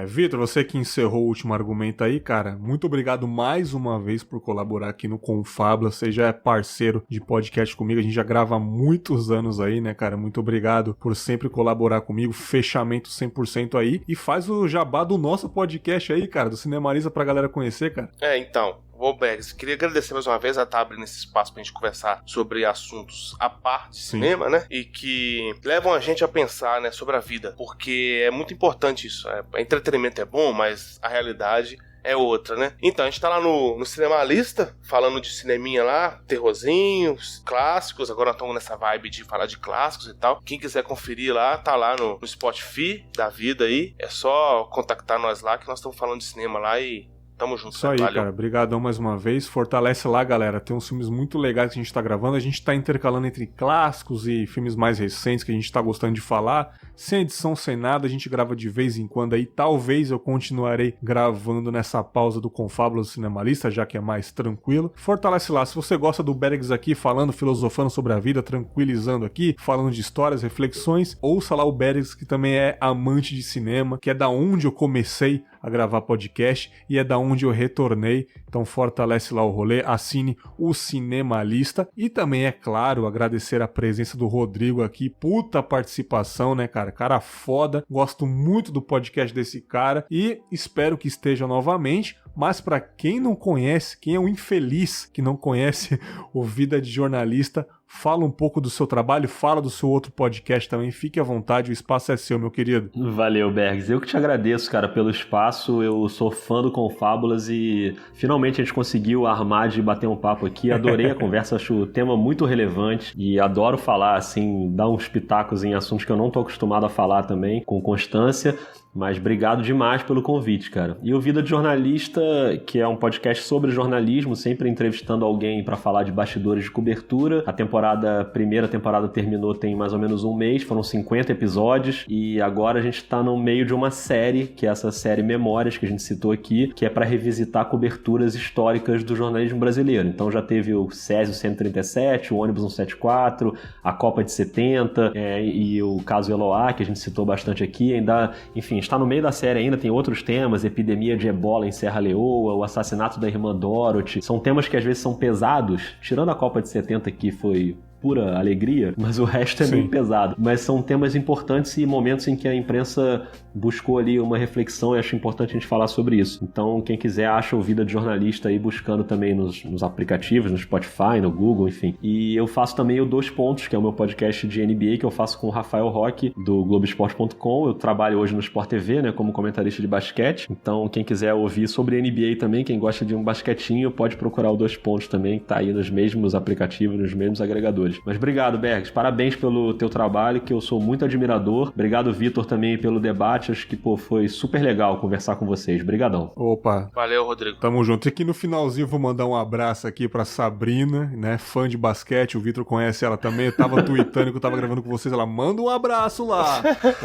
Vitor, você que encerrou o último argumento aí, cara, muito obrigado mais uma vez por colaborar aqui no Confabula. Você já é parceiro de podcast comigo, a gente já grava há muitos anos aí, né, cara? Muito obrigado por sempre colaborar comigo, fechamento 100% aí, e faz o jabá do nosso podcast aí, cara, do Cinemaliza pra galera conhecer, cara. Então, Bergs, queria agradecer mais uma vez a estar abrindo esse espaço pra gente conversar sobre assuntos à parte de cinema, né? E que levam a gente a pensar, né, sobre a vida, porque é muito importante isso. Entretenimento é bom, mas a realidade é outra, né? Então, a gente tá lá no Cinemalista, falando de cineminha lá, terrorzinhos, clássicos. Agora nós estamos nessa vibe de falar de clássicos e tal. Quem quiser conferir lá, tá lá no Spotify da vida aí. É só contactar nós lá, que nós estamos falando de cinema lá e tamo junto. Isso aí, valeu. Cara. Obrigadão mais uma vez. Fortalece lá, galera. Tem uns filmes muito legais que a gente tá gravando. A gente tá intercalando entre clássicos e filmes mais recentes que a gente tá gostando de falar. Sem edição, sem nada. A gente grava de vez em quando aí. Talvez eu continuarei gravando nessa pausa do Confábula do Cinemalista, já que é mais tranquilo. Fortalece lá. Se você gosta do Bergs aqui falando, filosofando sobre a vida, tranquilizando aqui, falando de histórias, reflexões, ouça lá o Bergs, que também é amante de cinema, que é da onde eu comecei a gravar podcast e é da onde eu retornei. Então fortalece lá o rolê, assine o Cinemalista e também, é claro, agradecer a presença do Rodrigo aqui, puta participação, né, cara? Cara foda, gosto muito do podcast desse cara e espero que esteja novamente. Mas para quem não conhece, quem é um infeliz que não conhece o Vida de Jornalista, fala um pouco do seu trabalho, fala do seu outro podcast também, fique à vontade, o espaço é seu, meu querido. Valeu, Bergs. Eu que te agradeço, cara, pelo espaço, eu sou fã do Confábulas e finalmente a gente conseguiu armar de bater um papo aqui, adorei a conversa, acho o tema muito relevante e adoro falar, assim, dar uns pitacos em assuntos que eu não tô acostumado a falar também, com constância. Mas obrigado demais pelo convite, cara. E o Vida de Jornalista, que é um podcast sobre jornalismo, sempre entrevistando alguém para falar de bastidores de cobertura. A primeira temporada terminou tem mais ou menos um mês, foram 50 episódios. E agora a gente tá no meio de uma série, que é essa série Memórias, que a gente citou aqui, que é para revisitar coberturas históricas do jornalismo brasileiro. Então já teve o Césio 137, o Ônibus 174, a Copa de 70 e o caso Eloá, que a gente citou bastante aqui. Ainda, enfim, está no meio da série ainda, tem outros temas, epidemia de ebola em Serra Leoa, o assassinato da irmã Dorothy, são temas que às vezes são pesados, tirando a Copa de 70 que foi pura alegria, mas o resto é meio pesado. Mas são temas importantes e momentos em que a imprensa buscou ali uma reflexão e acho importante a gente falar sobre isso. Então, quem quiser, acha o Vida de Jornalista aí buscando também nos aplicativos, no Spotify, no Google, enfim. E eu faço também o Dois Pontos, que é o meu podcast de NBA, que eu faço com o Rafael Roque, do Globoesporte.com. Eu trabalho hoje no Sport TV, né, como comentarista de basquete. Então, quem quiser ouvir sobre NBA também, quem gosta de um basquetinho, pode procurar o Dois Pontos também, que tá aí nos mesmos aplicativos, nos mesmos agregadores. Mas obrigado, Bergs. Parabéns pelo teu trabalho, que eu sou muito admirador. Obrigado, Vitor, também pelo debate. Acho que, foi super legal conversar com vocês. Obrigadão. Opa. Valeu, Rodrigo. Tamo junto. E aqui no finalzinho vou mandar um abraço aqui pra Sabrina, né? Fã de basquete. O Vitor conhece ela também. Eu tava tweetando que eu tava gravando com vocês. Ela manda um abraço lá.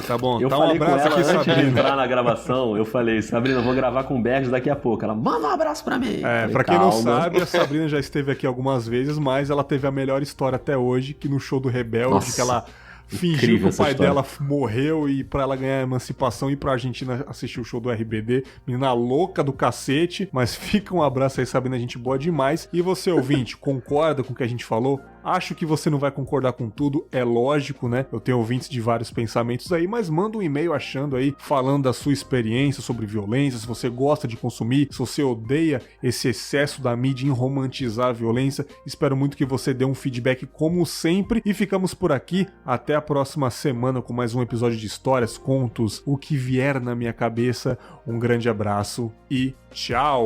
Tá bom. Eu tá falei um abraço com ela aqui, antes Sabrina. de entrar na gravação. Eu falei, Sabrina, eu vou gravar com o Bergs daqui a pouco. Ela, manda um abraço pra mim. Falei, pra quem não sabe, a Sabrina já esteve aqui algumas vezes, mas ela teve a melhor história até hoje, que no show do Rebelde, nossa, que ela fingiu que o pai dela morreu e pra ela ganhar a emancipação ir pra Argentina assistir o show do RBD. Menina louca do cacete, mas fica um abraço aí, Sabrina, gente boa demais. E você, ouvinte, concorda com o que a gente falou? Acho que você não vai concordar com tudo, é lógico, né? Eu tenho ouvintes de vários pensamentos aí, mas manda um e-mail achando aí, falando da sua experiência sobre violência, se você gosta de consumir, se você odeia esse excesso da mídia em romantizar a violência. Espero muito que você dê um feedback como sempre e ficamos por aqui. Até a próxima semana com mais um episódio de histórias, contos, o que vier na minha cabeça. Um grande abraço e tchau!